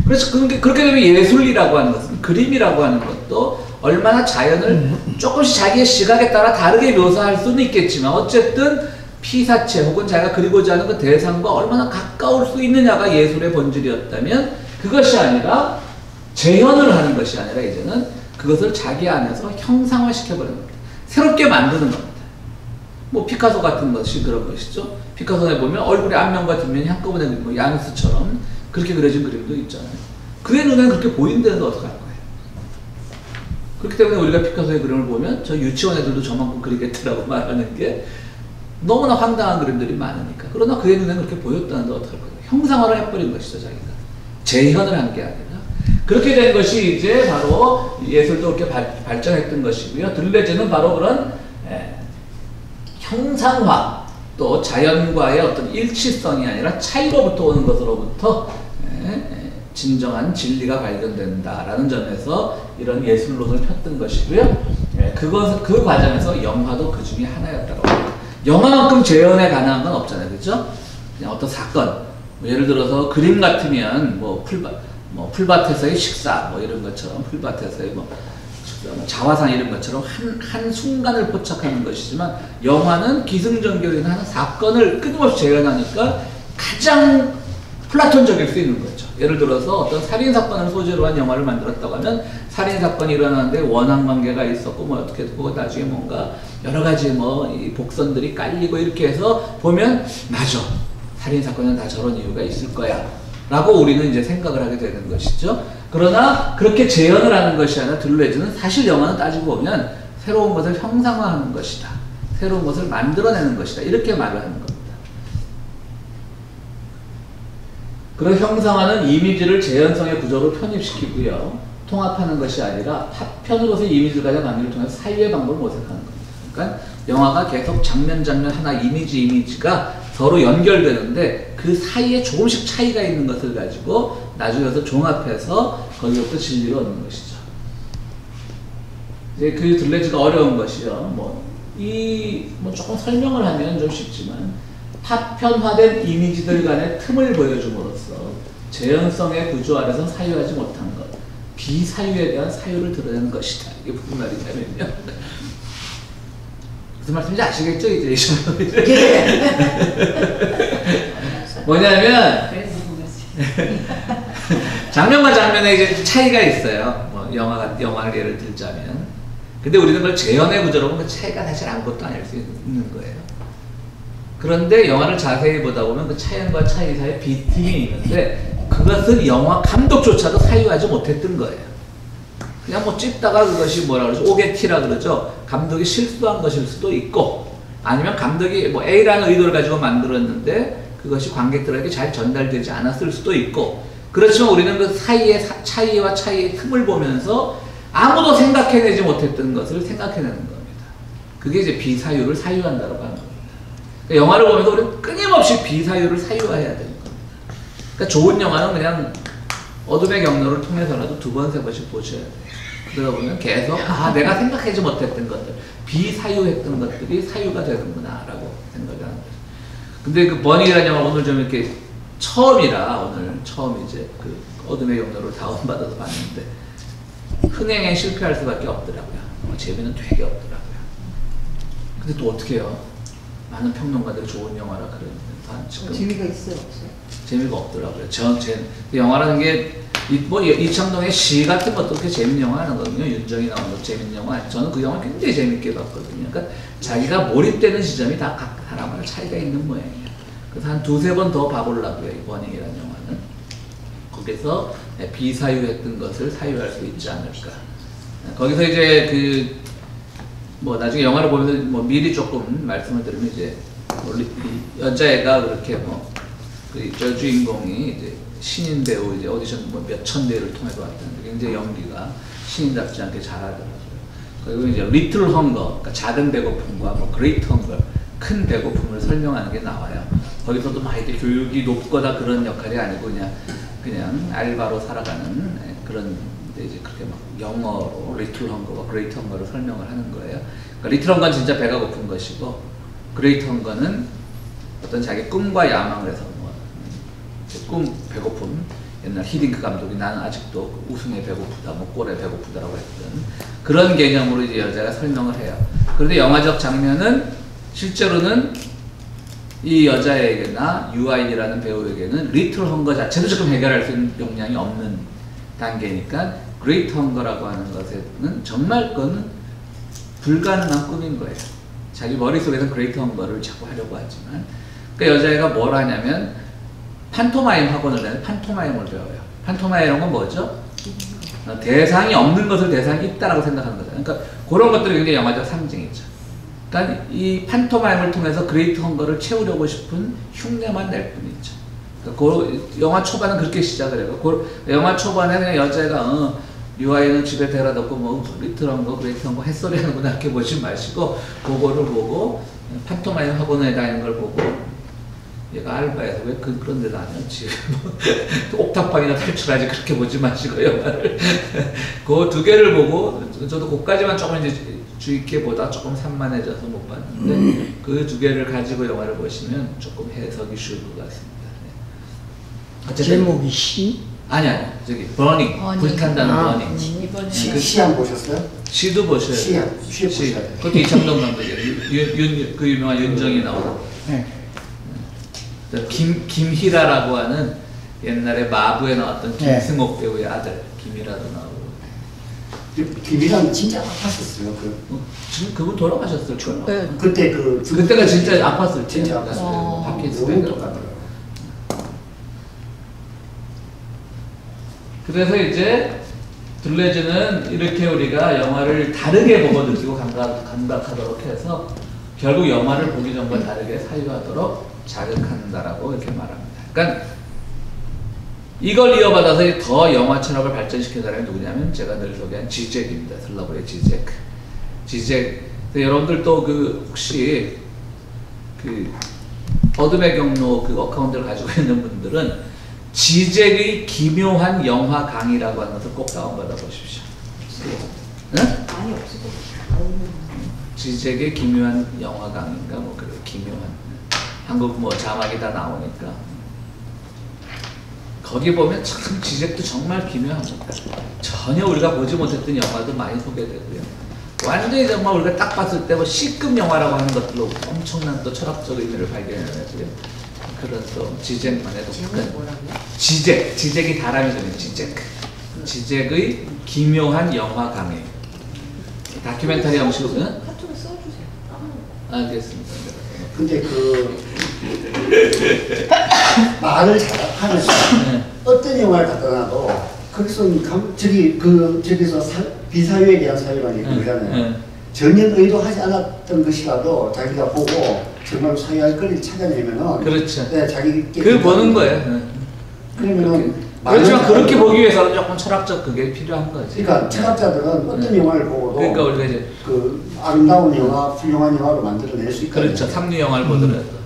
A: 그래서 그렇게 되면 예술이라고 하는 것은, 그림이라고 하는 것도 얼마나 자연을 조금씩 자기의 시각에 따라 다르게 묘사할 수는 있겠지만, 어쨌든 피사체 혹은 자기가 그리고자 하는 그 대상과 얼마나 가까울 수 있느냐가 예술의 본질이었다면, 그것이 아니라 재현을 하는 것이 아니라 이제는 그것을 자기 안에서 형상화시켜버리는 겁니다. 새롭게 만드는 겁니다. 뭐 피카소 같은 것이 그런 것이죠. 피카소에 보면 얼굴의 앞면과 뒷면이 한꺼번에 뭐 야누스처럼 그렇게 그려진 그림도 있잖아요. 그의 눈에는 그렇게 보인다는데 어떡할 거예요? 그렇기 때문에 우리가 피카소의 그림을 보면 저 유치원 애들도 저만큼 그리겠더라고 말하는 게 너무나 황당한 그림들이 많으니까. 그러나 그의 눈에는 그렇게 보였다는데 어떡할 거예요? 형상화를 해버린 것이죠, 자기가. 재현을 한 게 아니라. 그렇게 된 것이 이제 바로 예술도 그렇게 발전했던 것이고요. 들레즈는 바로 그런 형상화, 또 자연과의 어떤 일치성이 아니라 차이로부터 오는 것으로부터 진정한 진리가 발견된다라는 점에서 이런 예술론을 폈던 것이고요. 그 과정에서 영화도 그 중에 하나였다고 합니다. 영화만큼 재현에 가능한 건 없잖아요, 그렇죠? 그냥 어떤 사건, 뭐 예를 들어서 그림 같으면 뭐 풀밭에서의 식사, 뭐 이런 것처럼 풀밭에서의 뭐 자화상 이런 것처럼 한 순간을 포착하는 것이지만, 영화는 기승전결인 한 사건을 끊임없이 재현하니까 가장 플라톤적일 수 있는 거죠. 예를 들어서 어떤 살인사건을 소재로 한 영화를 만들었다고 하면, 살인사건이 일어나는데 원한관계가 있었고 뭐 어떻게 했고 나중에 뭔가 여러가지 뭐 이 복선들이 깔리고 이렇게 해서 보면 맞아, 살인사건은 다 저런 이유가 있을 거야 라고 우리는 이제 생각을 하게 되는 것이죠. 그러나 그렇게 재현을 하는 것이 아니라 들레즈는 사실 영화는 따지고 보면 새로운 것을 형상화하는 것이다, 새로운 것을 만들어내는 것이다, 이렇게 말을 하는 겁니다. 그런 형상화는 이미지를 재현성의 구조로 편입시키고요, 통합하는 것이 아니라 파편으로서 이미지를 가진 관계를 통해서 사유의 방법을 모색하는 겁니다. 그러니까 영화가 계속 장면 하나 이미지가 서로 연결되는데 그 사이에 조금씩 차이가 있는 것을 가지고 나중에 가서 종합해서 거기부터 진리를 얻는 것이죠. 이제 그 들레즈가 어려운 것이요. 뭐 조금 설명을 하면 좀 쉽지만, 파편화된 이미지들 간의 틈을 보여줌으로써 재현성의 구조 아래서 사유하지 못한 것, 비사유에 대한 사유를 드러내는 것이다. 이게 무슨 말이냐면요. 무슨 말씀인지 아시겠죠? 이제 뭐냐면 장면과 장면에 이제 차이가 있어요. 뭐 영화를 예를 들자면, 근데 우리는 그걸 재현의 구조로 보면 그 차이가 사실 아무것도 아닐 수 있는 거예요. 그런데 영화를 자세히 보다 보면 그 차이과 차이 사이에 빈틈이 있는데, 그것을 영화 감독조차도 사유하지 못했던 거예요. 그냥 뭐 찍다가 그것이 뭐라 그러죠? 오게티라 그러죠. 감독이 실수한 것일 수도 있고, 아니면 감독이 뭐 A라는 의도를 가지고 만들었는데 그것이 관객들에게 잘 전달되지 않았을 수도 있고, 그렇지만 우리는 그 사이의 차이와 차이의 틈을 보면서 아무도 생각해내지 못했던 것을 생각해내는 겁니다. 그게 이제 비사유를 사유한다고 하는 겁니다. 그러니까 영화를 보면서 우리는 끊임없이 비사유를 사유화해야 되는 겁니다. 그러니까 좋은 영화는 그냥 어둠의 경로를 통해서라도 2번, 3번씩 보셔야 돼요. 그러다 보면 계속 내가 생각하지 못했던 것들, 비사유했던 것들이 사유가 되는구나 라고 생각을 하는 거죠. 근데 그 버닝이라는 영화 오늘 좀 이렇게 처음 이제 그 어둠의 경로를 다운받아서 봤는데 흥행에 실패할 수밖에 없더라고요. 재미는 되게 없더라고요. 근데 또 어떻게 해요? 많은 평론가들이 좋은 영화라 그러는데 지금
D: 재미가 있어요, 없어요?
A: 재미가 없더라고요. 영화라는 게 이창동의 시 같은 것도 그렇게 재밌는 영화 하거든요. 윤정이 나오는 것도 재밌는 영화. 저는 그 영화 굉장히 재밌게 봤거든요. 그러니까 자기가 몰입되는 지점이 다 각 사람마다 차이가 있는 모양이에요. 그래서 한 2-3번 더 봐보려고요. 이 버닝이라는 영화는. 거기서 비사유했던 것을 사유할 수 있지 않을까. 거기서 이제 나중에 영화를 보면서 미리 조금 말씀을 드리면 이제 여자애가 그렇게 저 주인공이 이제 신인 배우 이제 오디션 몇천 대를 통해서 왔다는데 굉장히 연기가 신인답지 않게 잘하더라고요. 그리고 이제 리틀 헝거, 그러니까 작은 배고픔과 그레이트 헝거, 큰 배고픔을 설명하는 게 나와요. 거기서도 막 이렇게 교육이 높거나 그런 역할이 아니고 그냥 알바로 살아가는 그런 이제 그렇게 막 영어로 리틀 헝거와 그레이트 헝거를 설명을 하는 거예요. 그러니까 리틀 헝거는 진짜 배가 고픈 것이고 그레이트 헝거는 어떤 자기 꿈과 야망을 해서 배고픔. 옛날 히딩크 감독이 나는 아직도 우승에 배고프다, 꼴에 배고프다라고 했던 그런 개념으로 이제 여자가 설명을 해요. 그런데 영화적 장면은 실제로는 이 여자에게나 유아인이라는 배우에게는 리틀 헝거 자체도 조금 해결할 수 있는 역량이 없는 단계니까 그레이트 헝거라고 하는 것에는 정말 그거는 불가능한 꿈인 거예요. 자기 머릿속에서 그레이트 헝거를 자꾸 하려고 하지만 그러니까 여자애가 뭘 하냐면 판토마임 학원을 내는 판토마임을 배워요. 판토마임은 뭐죠? 대상이 없는 것을 대상이 있다라고 생각하는 거죠. 그러니까 그런 것들이 굉장히 영화적 상징이죠. 그러니까 이 판토마임을 통해서 그레이트 헝거를 채우려고 싶은 흉내만 낼 뿐이죠. 그러니까 영화 초반은 그렇게 시작을 해요. 영화 초반에 그냥 여자애가 유아인은 집에 데려다 놓고 리틀 헝거, 그레이트 헝거 햇소리 하는구나 이렇게 보지 마시고 그거를 보고 판토마임 학원에 다니는 걸 보고 얘가 알바해서 왜 그런 데 다녔지 옥탑방이나 탈출하지 그렇게 보지 마시고 영화를 그 2개를 보고 저도 그까지만 조금 이제 주의 깊게 보다 조금 산만해져서 못 봤는데 그 2개를 가지고 영화를 보시면 조금 해석이 쉬울 것 같습니다. 네.
E: 제목이 시?
A: 아니 저기 버닝 불탄다는 버닝.
B: 이번에
C: 시 안 보셨어요?
A: 시도 보셔야 돼요.
C: 시 보셔야 돼요.
A: 그것도 이창동 감독이에요. 그 유명한 윤정이 나오는.
E: 네.
A: 김희라라고 하는 옛날에 마부에 나왔던 김승옥 배우의 아들 김희라도 나오고.
C: 김이란 진짜 아팠었어요.
A: 지금 그분 돌아가셨을 거예요.
B: 네.
C: 그때
A: 그때가 진짜 아팠을 때.
C: 진짜 아팠어요.
A: 파킨스병 들어가더라고요. 그래서 이제 둘레즈는 이렇게 우리가 영화를 다르게 보고 느끼고 감각하도록 해서 결국 영화를 보기 전과 다르게 사유하도록 자극한다라고 이렇게 말합니다. 그러니까 이걸 이어받아서 더 영화 철학을 발전시킨 사람이 누구냐면 제가 늘 소개한 지젝입니다. 슬라브의 지젝. 여러분들 또 혹시 어둠의 경로 어카운트를 가지고 있는 분들은 지젝의 기묘한 영화 강의라고 하는 것을 꼭 다운받아 보십시오. 네?
D: 많이 없을 것 같아요.
A: 지젝의 기묘한 영화 강의인가 기묘한 한국 자막이 다 나오니까 거기 보면 참 지젝도 정말 기묘합니다. 전혀 우리가 보지 못했던 영화도 많이 소개되고요. 완전히 정말 우리가 딱 봤을 때 C급 영화라고 하는 것들로 엄청난 또 철학적 의미를 발견해내고요. 그런 또 지젝만의 독특한 지젝이 다람이 되는 지젝의 기묘한 영화 강의 다큐멘터리 형식으로
D: 카톡에 써주세요.
A: 알겠습니다.
C: 근데 말을 잘하면서 어떤 영화를 갖다 놔도 거기서 저기서 비사유에 대한 사유가 있잖아요. 전혀 의도하지 않았던 것이라도 자기가 보고 정말 사유할 거리를 찾아내면은
A: 그렇죠.
C: 네, 자기
A: 그 보는 거예요.
C: 그러면은
A: 그렇지만 그렇게 보기 위해서는 조금 철학적 그게 필요한 거지.
C: 그러니까 철학자들은 어떤 영화를 보고도
A: 그러니까 우리가 이제
C: 그 아름다운 영화, 훌륭한 영화로 만들어낼 수 있거든요.
A: 그렇죠. 삼류 영화를 보더라도.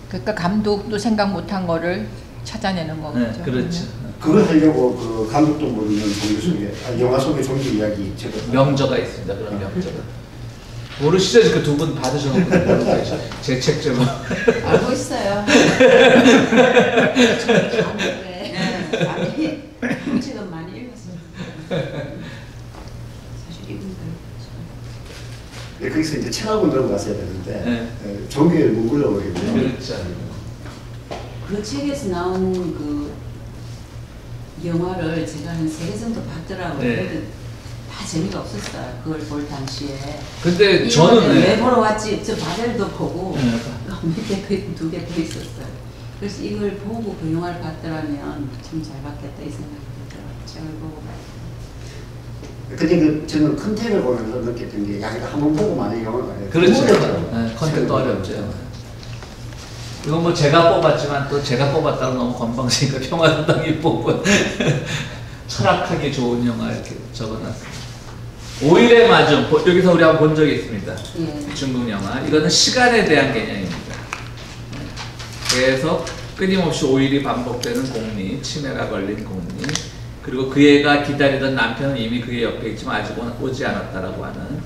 B: 그러니까 감독도 생각 못한 거를 찾아내는 거죠.
A: 네, 그렇죠.
C: 그걸 하려고 그 감독도 모르는 종교 속에 영화 속의 종교 이야기 제가
A: 명저가 있습니다. 그런 명저가. 모르시죠? 그 두 분 받으셔놓고 제 책 좀.
B: 알고 있어요.
F: 책은 많이 읽었어요. 사실 읽은 거.
C: 거기서 이제 책하고 넘어갔어야 되는데
A: 네.
C: 종교에 뭉글러 버리고요.
A: 그렇죠.
F: 그 책에서 나온 그 영화를 제가 한 3개 정도 봤더라고요.
A: 네.
F: 그래도 다 재미가 없었어요. 그걸 볼 당시에.
A: 근데 저는
F: 왜 보러 왔지? 저 바벨도 보고
A: 네.
F: 밑에 2개 더 있었어요. 그래서 이걸 보고 그 영화를 봤더라면 참 잘 봤겠다 이 생각이 들더라고요. 책을 보고 봤어요.
C: 근데 그 저는 컨택을 보면서 느꼈던 게 야 이거 한번 보고 만약 영화가
A: 그렇죠.
C: 어렵더라고요.
A: 컨텐츠 어렵죠. 이건 뭐 제가 뽑았지만 또 제가 뽑았다고 너무 건방지니까 평화당이 뽑은 철학하기 좋은 영화 이렇게 적어놨습니다. 오일의 마중 여기서 우리 한번 본 적이 있습니다.
F: 예.
A: 중국 영화. 이거는 시간에 대한 개념입니다. 그래서 끊임없이 5일이 반복되는 공리, 치매가 걸린 공리, 그리고 그 애가 기다리던 남편은 이미 그의 옆에 있지만 아직은 오지 않았다라고 하는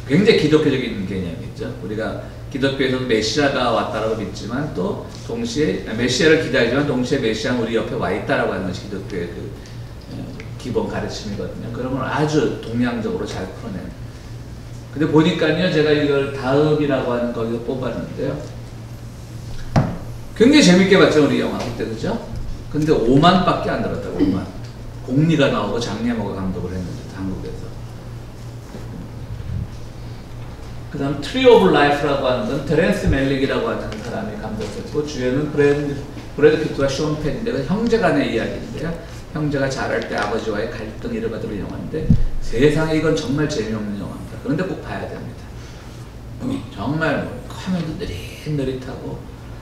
A: 굉장히 기독교적인 개념이죠. 우리가 기독교에서는 메시아가 왔다라고 믿지만 또 동시에 메시아를 기다리지만 동시에 메시아는 우리 옆에 와 있다라고 하는 것이 기독교의 그 기본 가르침이거든요. 그런 걸 아주 동양적으로 잘 풀어내는. 근데 보니까요, 제가 이걸 다음이라고 하는 거기서 뽑았는데요. 굉장히 재밌게 봤죠, 우리 영화 그때, 그죠? 근데 5만밖에 안 들었다고, 5만. 공리가 나오고 장례모가 감독을 했는데, 한국에서. 그 다음 트리 오브 라이프라고 하는 건 테렌스 멜릭이라고 하는 사람이 감독했고, 주연은 브래드 피트와 쇼온 펜인데, 형제 간의 이야기인데요. 형제가 자랄 때 아버지와의 갈등 이런 것들을 영화인데 세상에 이건 정말 재미없는 영화입니다. 그런데 꼭 봐야 됩니다. 정말 뭐 화면도 느릿느릿하고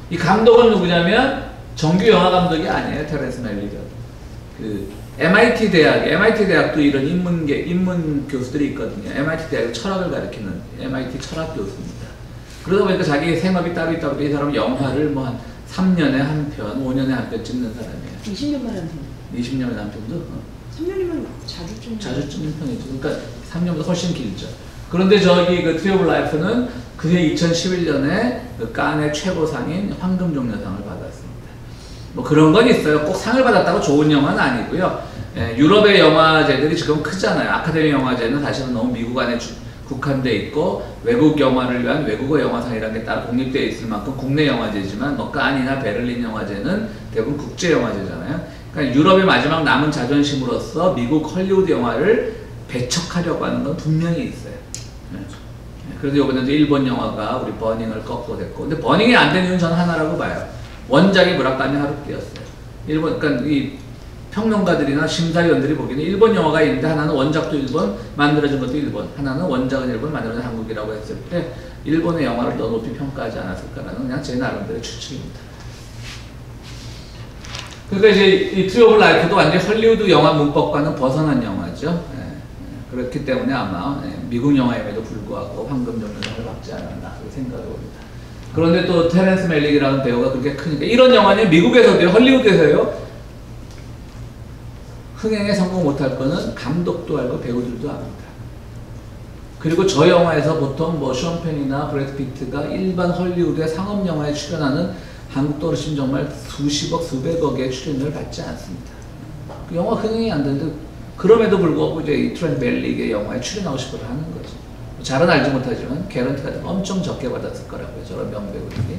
A: 이 감독은 누구냐면 정규 영화 감독이 아니에요. 테렌스 멜릭은 그 MIT 대학도 이런 인문 교수들이 있거든요. MIT 대학은 철학을 가르치는 MIT 철학 교수입니다. 그러다 보니까 자기 생업이 따로 있다 보니까 이 사람은 영화를 뭐 한 3년에 한 편, 5년에 한 편 찍는 사람이에요.
D: 20년 만에 한 편.
A: 20년에 한 편도?
D: 3년이면 자주 찍는
A: 자주 찍는 편이죠. 그러니까 3년보다 훨씬 길죠. 그런데 저기 그 트리 오브 라이프는 그해 2011년에 그 칸의 최고상인 황금종려상을 받았습니다. 뭐 그런 건 있어요. 꼭 상을 받았다고 좋은 영화는 아니고요. 예, 유럽의 영화제들이 지금 크잖아요. 아카데미 영화제는 사실은 너무 미국 안에 국한돼 있고 외국 영화를 위한 외국어 영화상이라는 게 따로 독립되어 있을 만큼 국내 영화제지만 뭐 칸이나 베를린 영화제는 대부분 국제 영화제잖아요. 그러니까 유럽의 마지막 남은 자존심으로서 미국 헐리우드 영화를 배척하려고 하는 건 분명히 있어요. 그래서 이번에도 일본 영화가 우리 버닝을 꺾고 됐고, 근데 버닝이 안 된 이유는 저는 하나라고 봐요. 원작이 무라카미 하루키였어요. 그러니까 이 평론가들이나 심사위원들이 보기에는 일본 영화가 있는데 하나는 원작도 일본, 만들어진 것도 일본, 하나는 원작은 일본, 만들어진 한국이라고 했을 때 일본의 영화를 더 높이 평가하지 않았을까라는 그냥 제 나름대로의 추측입니다. 그러니까 이제 이 트리 오브 라이프도 완전히 헐리우드 영화 문법과는 벗어난 영화죠. 그렇기 때문에 아마 미국 영화임에도 불구하고 황금종려상을 받지 않았나 그렇게 생각을 합니다. 그런데 또 테렌스 멜릭이라는 배우가 그렇게 크니까 이런 영화는 미국에서도요, 헐리우드에서요 흥행에 성공 못할 거는 감독도 알고 배우들도 압니다. 그리고 저 영화에서 보통 뭐 쇼온 펜이나 브래드 피트가 일반 헐리우드의 상업 영화에 출연하는 한국도 어르신 정말 수십억, 수백억의 출연료를 받지 않습니다. 그 영화 흥행이 안 되는데 그럼에도 불구하고 이제 이 트렌트 멜릭의 영화에 출연하고 싶어 하는 거죠. 잘은 알지 못하지만 개런티 같은 거 엄청 적게 받았을 거라고요. 저런 명배우들이.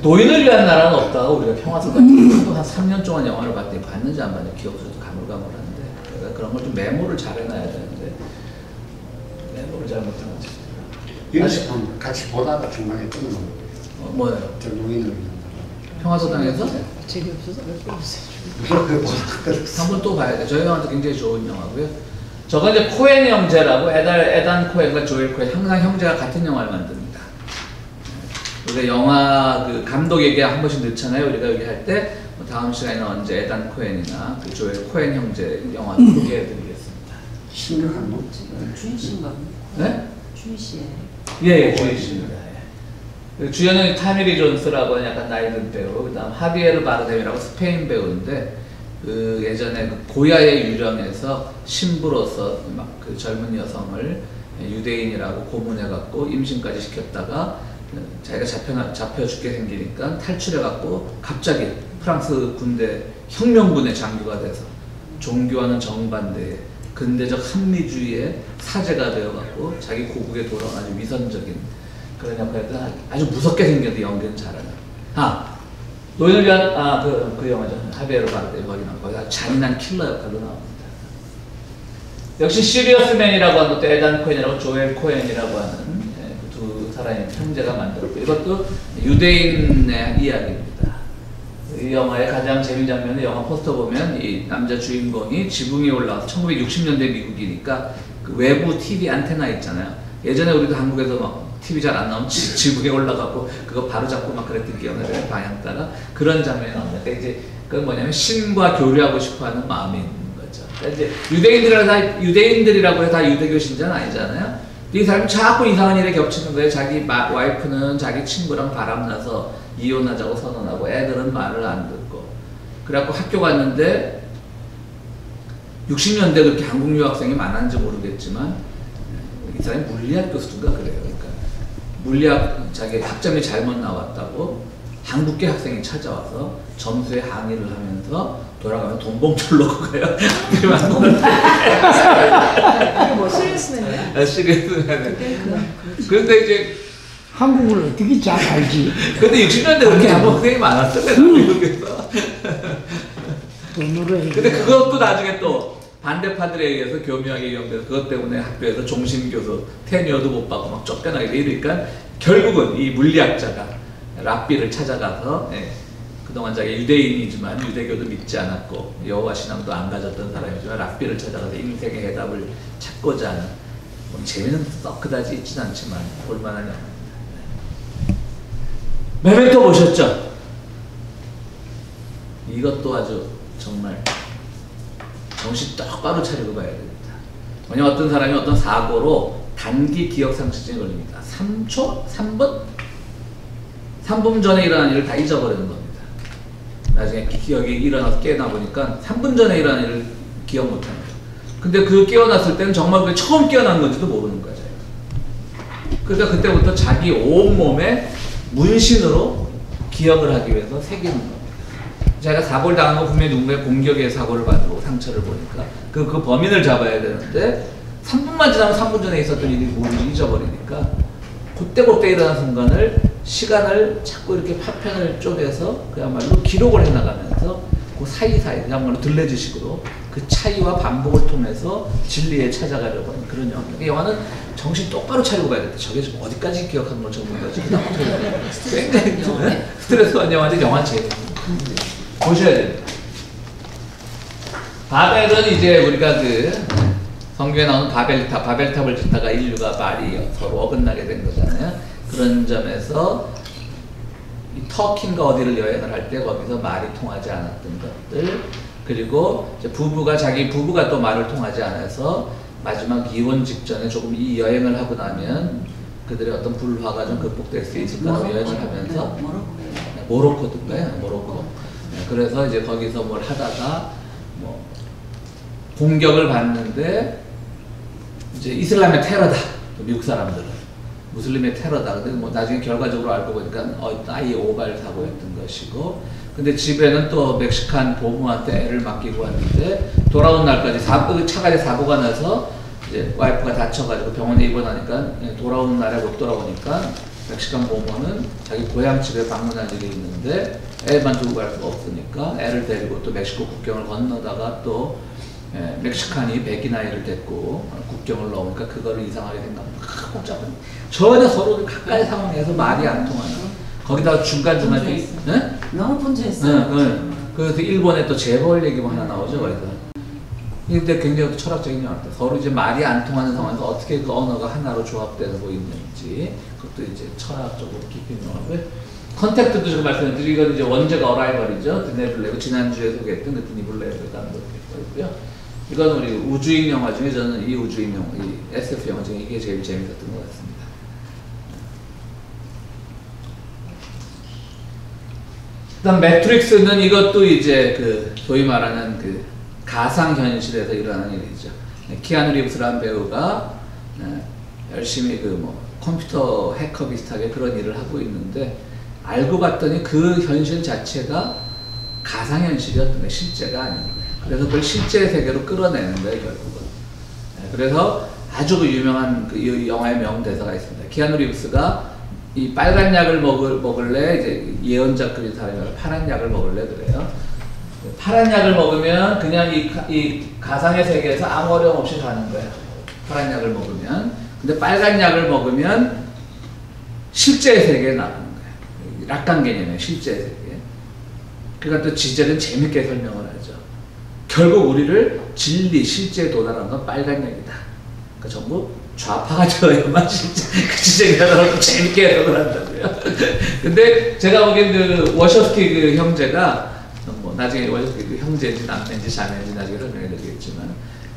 A: 노인을 위한 나라는 없다가 우리가 평화소다 한 3년 동안 영화를 봤더니 봤는지 안 봤는지 기억도 가물가물한데 그러니까 그런 걸 좀 메모를 잘 해놔야 되는데 메모를 잘 못한 거죠.
C: 여기서 같이 보다가 중간에 끊는 거.
A: 뭐예요?
C: 저 노인을 위한
A: 평화소당에서?
D: 재미없어서 몇 번 없어요.
A: 한번 또 봐야 돼. 저 영화도 굉장히 좋은 영화고요. 저건 이제 코엔 형제라고 에단 코엔과 조엘 코엔 항상 형제가 같은 영화를 만듭니다. 우리가 영화 그 감독 얘기 한 번씩 넣잖아요. 우리가 여기 할 때 다음 시간에는 언제 에단 코엔이나 그 조엘 코엔 형제 영화 소개해드리겠습니다.
C: 심각한 놈.
F: 주인 씨인가?
A: 네?
F: 주인 씨예요.
A: 예, 주인 씨입니다. 예. 주연은 타미리 존스라고 하는 약간 나이 든 배우, 그다음 하비에르 바르뎀이라고 스페인 배우인데 그 예전에 그 고야의 유령에서 신부로서 막 그 젊은 여성을 유대인이라고 고문해갖고 임신까지 시켰다가 자기가 잡혀 죽게 생기니까 탈출해갖고 갑자기 프랑스 군대 혁명군의 장교가 돼서 종교와는 정반대의 근대적 합리주의의 사제가 되어갖고 자기 고국에 돌아온 아주 위선적인 그런 역할들 아주 무섭게 생겼는데 연기는 잘하는. 노인을 위한 그 영화죠. 하비에르 바르뎀 거기 나오고 거기가 잔인한 킬러 역할로 나옵니다. 역시 시리어스맨이라고 하는 것도 에단 코엔이라고 조엘 코엔이라고 하는 그 두 사람의 형제가 만들었고 이것도 유대인의 이야기입니다. 이 영화의 가장 재미있는 장면은 영화 포스터 보면 이 남자 주인공이 지붕에 올라와서 1960년대 미국이니까 그 외부 TV 안테나 있잖아요. 예전에 우리도 한국에서 막 TV 잘 안 나오면 지붕에 올라가고 그거 바로 잡고 막 그랬던 기억나요. 방향 따라 그런 장면이 나옵니다. 그러니까 이제 그건 뭐냐면 신과 교류하고 싶어하는 마음이 있는 거죠. 그러니까 이제 유대인들이라고 해서 다 유대교 신자는 아니잖아요. 이 사람이 자꾸 이상한 일에 겹치는 거예요. 자기 와이프는 자기 친구랑 바람나서 이혼하자고 선언하고 애들은 말을 안 듣고 그래갖고 학교 갔는데 60년대 그렇게 한국 유학생이 많았는지 모르겠지만 이 사람이 물리학 교수인가 그래요. 그러니까 물리학 자기 학점이 잘못 나왔다고 한국계 학생이 찾아와서 점수에 항의를 하면서 돌아가면 돈 봉투를 넣고 가요.
D: 이게 뭐 시리어스맨이야?
A: 시리어스맨. 그런데 이제
E: 한국을 어떻게 잘 알지?
A: 근데 60년대 그렇게 한국 학생이 많았어요. 미국에서.
E: 돈으로 해.
A: 근데 그것도 나중에 또 반대파들에 의해서 교묘하게 이용돼서 그것 때문에 학교에서 종신교수 테니어도 못 받고 막 쫓겨나게 돼 이러니까 결국은 이 물리학자가 랍비를 찾아가서 그동안 자기 유대인이지만 유대교도 믿지 않았고 여호와 신앙도 안 가졌던 사람이지만 랍비를 찾아가서 인생의 해답을 찾고자 하는 뭐 재미는 썩 그다지 있진 않지만 볼만한 영화입니다. 메멘토 보셨죠? 이것도 아주 정말 정신 똑바로 차리고 봐야 됩니다. 왜냐면 어떤 사람이 어떤 사고로 단기 기억상실증에 걸립니다. 3초? 3분? 3분 전에 일어난 일을 다 잊어버리는 겁니다. 나중에 기억이 일어나서 깨어나 보니까 3분 전에 일어난 일을 기억 못합니다. 근데 그 깨어났을 때는 정말 그게 처음 깨어난 건지도 모르는 거죠. 그러니까 그때부터 자기 온몸에 문신으로 기억을 하기 위해서 새기는 겁니다. 자기가 사고를 당한 거 분명히 누군가의 공격에 사고를 받고 상처를 보니까 그 범인을 잡아야 되는데 3분만 지나면 3분 전에 있었던 일이 모르지 잊어버리니까 그때 일어난 순간을 시간을 자꾸 이렇게 파편을 쪼개서 그야말로 기록을 해나가면서 그 사이사이 그야말로 들레지식으로 그 차이와 반복을 통해서 진리에 찾아가려고 하는 그런 영화입니다. 이 영화는 정신 똑바로 차리고 봐야겠다. 저게 지금 어디까지 기억하는 걸 적는 거지? 굉장히 스트레스 받는 영화인데 영화 재밌습니다. 보셔야 됩니다. 바벨은 이제 우리가 그 성경에 나오는 바벨탑을 짓다가 인류가 말이 서로 어긋나게 된 거잖아요. 그런 점에서 이 터키인가 어디를 여행을 할 때 거기서 말이 통하지 않았던 것들 그리고 이제 자기 부부가 또 말을 통하지 않아서 마지막 이혼 직전에 조금 이 여행을 하고 나면 그들의 어떤 불화가 좀 극복될 수 있을까 여행을 하면서 모로코인가요? 모로코. 그래서 이제 거기서 뭘 하다가 뭐 공격을 받는데 이제 이슬람의 테러다. 미국 사람들은 무슬림의 테러다. 근데 뭐 나중에 결과적으로 알고 보니까 아예 오발 사고였던 것이고, 근데 집에는 또 멕시칸 보모한테 애를 맡기고 왔는데 돌아온 날까지 차가지 사고가 나서 이제 와이프가 다쳐가지고 병원에 입원하니까 돌아오는 날에 못 돌아오니까 멕시칸 보모는 자기 고향 집에 방문할 일이 있는데 애만 두고 갈 수가 없으니까 애를 데리고 또 멕시코 국경을 건너다가 또 멕시칸이 백인아이를 데리고 국경을 넘으니까 그거를 이상하게 생각합니다. 복잡한 전혀 서로 가까이 상황에서 말이 안 통하는 거기다가 중간중간에
F: 너무 분주했어요.
A: 그래서 일본에 또 재벌 얘기가 하나 나오죠. 거기서 근데 굉장히 또 철학적인 영화다. 서로 이제 말이 안 통하는 상황에서 어떻게 그 언어가 하나로 조합되고 있는지 그것도 이제 철학적으로 깊이 있는 영화고요. 컨택트도 제가 말씀드린 이건 이제 원제가 어라이벌이죠. 드네블레고 지난주에 소개했던 그 드니블레가 있고요. 이건 우리 우주인 영화 중에 저는 이 우주인 영화, 이 SF 영화 중에 이게 제일 재밌었던 것 같습니다. 그다음 매트릭스는 이것도 이제 그 소위 말하는 그 가상현실에서 일어나는 일이죠. 키아누 리브스라는 배우가 열심히 그 뭐 컴퓨터 해커 비슷하게 그런 일을 하고 있는데 알고 봤더니 그 현실 자체가 가상현실이었던 거예요. 실제가 아닌 거예요. 그래서 그걸 실제 세계로 끌어내는 거예요, 결국은. 그래서 아주 그 유명한 그 영화의 명대사가 있습니다. 키아누 리브스가 이 빨간 약을 먹을래 이제 예언자 그린 사람이 파란 약을 먹을래 그래요. 파란 약을 먹으면 그냥 이 가상의 세계에서 아무 어려움 없이 사는 거예요. 파란 약을 먹으면. 근데 빨간 약을 먹으면 실제 세계에 나가는 거예요. 낙관 개념의 실제 세계. 그러니까 또 지젤은 재밌게 설명을 하죠. 결국 우리를 진리, 실제에 도달하는 건 빨간 약이다. 그러니까 전부 좌파가 되어야만 실제, 그 지젤이라고 재밌게 해석을 한다고요. 근데 제가 보기엔 그 워셔스키 그 형제가 뭐 나중에 워셔스키 그 형제인지 남매인지 자매인지 나중에 설명해 드리겠지만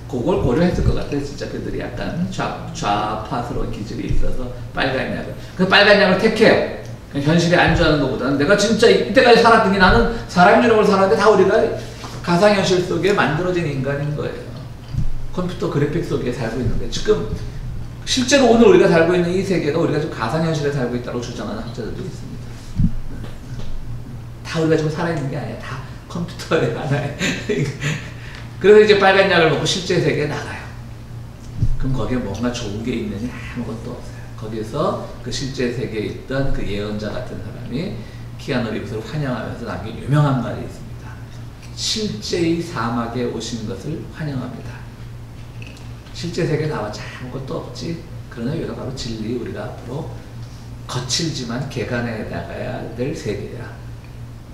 A: 그걸 고려했을 것 같아요. 진짜 그들이 약간 좌파스러운 기질이 있어서 빨간 약을. 그 빨간 약을 택해요. 현실에 안주하는 것보다는 내가 진짜 이때까지 살았더니 나는 사람인 줄 알고 살았는데 다 우리가 가상현실 속에 만들어진 인간인 거예요. 컴퓨터 그래픽 속에 살고 있는데 지금 실제로 오늘 우리가 살고 있는 이 세계가 우리가 지금 가상현실에 살고 있다고 주장하는 학자들도 있습니다. 다 우리가 지금 살아있는 게 아니야. 다 컴퓨터에 하나에. 그래서 이제 빨간 약을 먹고 실제 세계에 나가요. 그럼 거기에 뭔가 좋은 게 있느냐? 아무것도 없어요. 거기서 그 실제 세계에 있던 그 예언자 같은 사람이 키아누 리브스를 환영하면서 남긴 유명한 말이 있습니다. 실제의 사막에 오신 것을 환영합니다. 실제 세계에 나왔지 아무것도 없지. 그러나 여기가 바로 진리, 우리가 앞으로 거칠지만 개간해 나가야 될 세계야.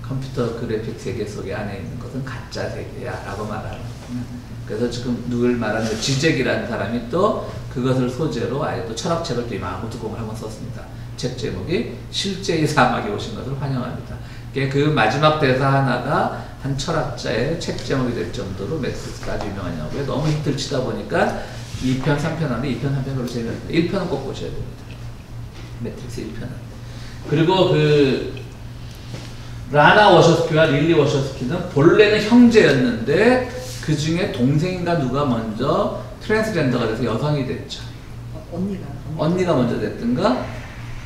A: 컴퓨터 그래픽 세계 속에 안에 있는 것은 가짜 세계야 라고 말하는 거예요. 그래서 지금 누굴 말하는 지젝이라는 사람이 또 그것을 소재로 아예 또 철학책을 또 이만한 두공을 한번 썼습니다. 책 제목이 실제의 사막에 오신 것을 환영합니다. 그 마지막 대사 하나가 한 철학자의 책 제목이 될 정도로 매트릭스가 아주 유명한 영화고요. 너무 히트를 치다 보니까 2편, 3편 하는데 2편, 3편 별로 재미없는데 1편은 꼭 보셔야 됩니다. 매트릭스 1편은. 그리고 그 라나 워셔스키와 릴리 워셔스키는 본래는 형제였는데 그 중에 동생인가 누가 먼저 트랜스젠더가 돼서 여성이 됐죠. 언니가 먼저 됐든가.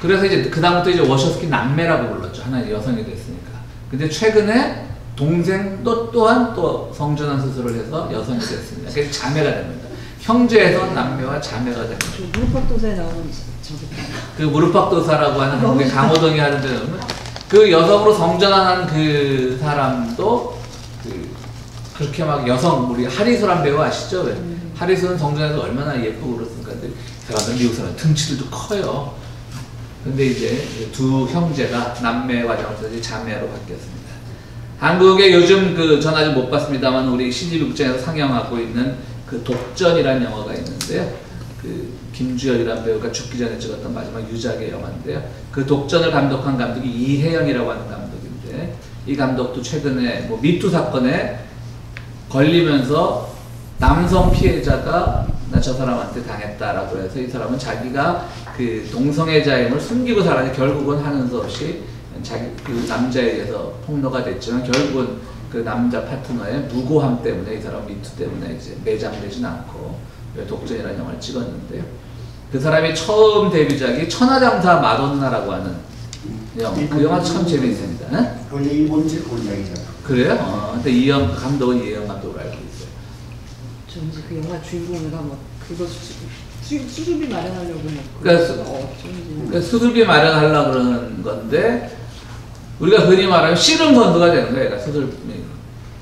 A: 그래서 이제 그 다음부터 이제 워셔스키 남매라고 불렀죠. 하나 여성이 됐으니까. 근데 최근에 동생도 또한 또 성전환 수술을 해서 여성이 됐습니다. 그래서 자매가 됩니다. 형제에서 남매와 자매가 됩니다.
D: 무릎팍도사에 나오는 저기.
A: 그 무릎팍도사라고 하는 한국의 강호동이 하는 데는 그 여성으로 성전환한 그 사람도 그렇게 막 여성, 우리 하리소란 배우 아시죠? 하리소는 성전에서 얼마나 예쁘고 그렇습니까? 근데 사람들 미국 사람 등치들도 커요. 근데 이제 두 형제가 남매 과정을 통해서 자매로 바뀌었습니다. 한국에 요즘 그 전 아직 못 봤습니다만 우리 CGV 극장에서 상영하고 있는 그 독전이라는 영화가 있는데요. 그 김주열이라는 배우가 죽기 전에 찍었던 마지막 유작의 영화인데요. 그 독전을 감독한 감독이 이혜영이라고 하는 감독인데 이 감독도 최근에 뭐 미투 사건에 걸리면서 남성 피해자가 나 저 사람한테 당했다라고 해서 이 사람은 자기가 그 동성애자임을 숨기고 살았는데 결국은 하는 수 없이 자기 그 남자에 의해서 폭로가 됐지만 결국은 그 남자 파트너의 무고함 때문에 이 사람 미투 때문에 이제 매장되진 않고 독전이라는 영화를 찍었는데요. 그 사람이 처음 데뷔작이 천하장사 마돈나라고 하는 영화. 그 영화 참 재미있습니다.
C: 그건 일본식 원작이잖아.
A: 그래요? 근데 이영 감독은 이영 감독으로 알고 있어요.
D: 저 이제 그 영화 주인공이가 뭐 그거 수술비 마련하려고 뭐
A: 그러니까 수술비 마련하려고 그러는 건데 우리가 흔히 말하면 씨름 선수가 되는 거예요. 그러니까 수술비.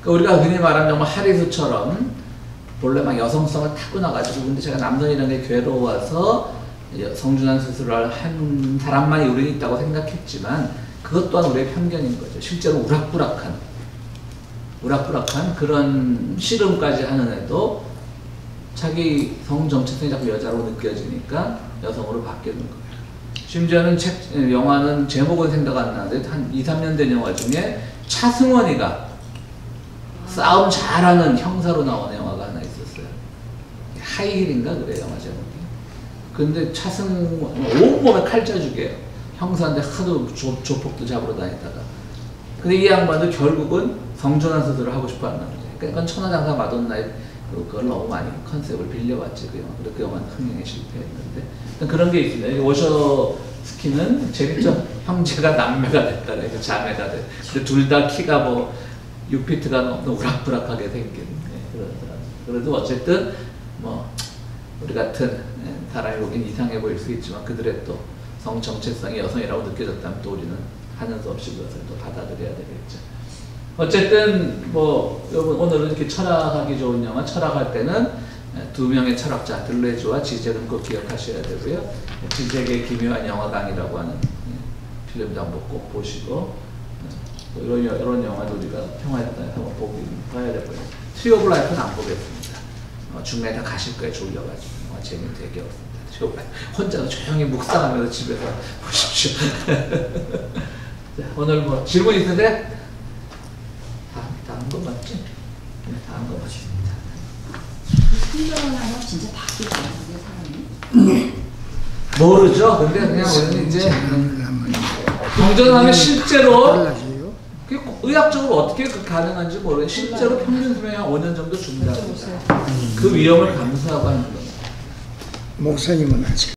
A: 그러니까 우리가 흔히 말하면 정말 하리수처럼 본래 막 여성성을 타고나가지고 근데 제가 남성이라는 게 괴로워서 성준환 수술을 한 사람만이 우리는 있다고 생각했지만 그것 또한 우리의 편견인 거죠. 실제로 우락부락한 우락부락한 그런 씨름까지 하는 애도 자기 성 정체성이 자꾸 여자로 느껴지니까 여성으로 바뀌는 거예요. 심지어는 영화는 제목은 생각 안 나는데 한 2, 3년 된 영화 중에 차승원이가 싸움 잘하는 형사로 나오는 영화가 하나 있었어요. 하이힐인가 그래요, 영화 제목이. 근데 차승원 온몸에 칼자죽이에요. 형사인데 하도 조폭도 잡으러 다니다가. 근데 이 양반도 결국은 성전환 수술을 하고 싶어 하는 남자예요. 그러니까 천하장사 마돈나의 그걸 너무 많이 컨셉을 빌려왔지 그 영화. 그래서 그 영화는 흥행에 실패했는데 그런 게 있습니다. 워셔스키는 재밌죠. 형제가 남매가 됐다래, 자매가 돼. 근데 둘 다 키가 뭐 6피트가 넘는 우락부락하게 생긴 그러더라고요. 그래도 어쨌든 뭐 우리 같은 사람이 보기엔 이상해 보일 수 있지만 그들의 또 성 정체성이 여성이라고 느껴졌다면 또 우리는 하는 수 없이 그것을 또 받아들여야 되겠죠. 어쨌든 뭐 오늘은 이렇게 철학하기 좋은 영화, 철학할 때는 두 명의 철학자 들레즈와 지젝은 꼭 기억하셔야 되고요. 지젝의 기묘한 영화관이라고 하는 필름도 한번 꼭 보시고 이런 영화도 우리가 평화의 땅에 한번 봐야 될 거예요. 트리 오브 라이프는 안 보겠습니다. 중간에 다 가실 거예요. 졸려가지고. 재미 되게 없습니다. 혼자 조용히 묵상하면서 집에서 보십시오. 자, 오늘 뭐 질문 있으세요? 다음 거 맞지? 네, 다음 거 맞습니다.
B: 신경하면 진짜 바뀌어요, 사람이.
A: 모르죠. 근데 그냥 우리는 이제 동전하면 실제로
E: 달라져요.
A: 의학적으로 어떻게 가능한지 모르겠어요. 실제로 평균 수명이 한 5년 정도 준다고. 그 위험을 감수하고 하는 겁니다.
E: 목사님은 아직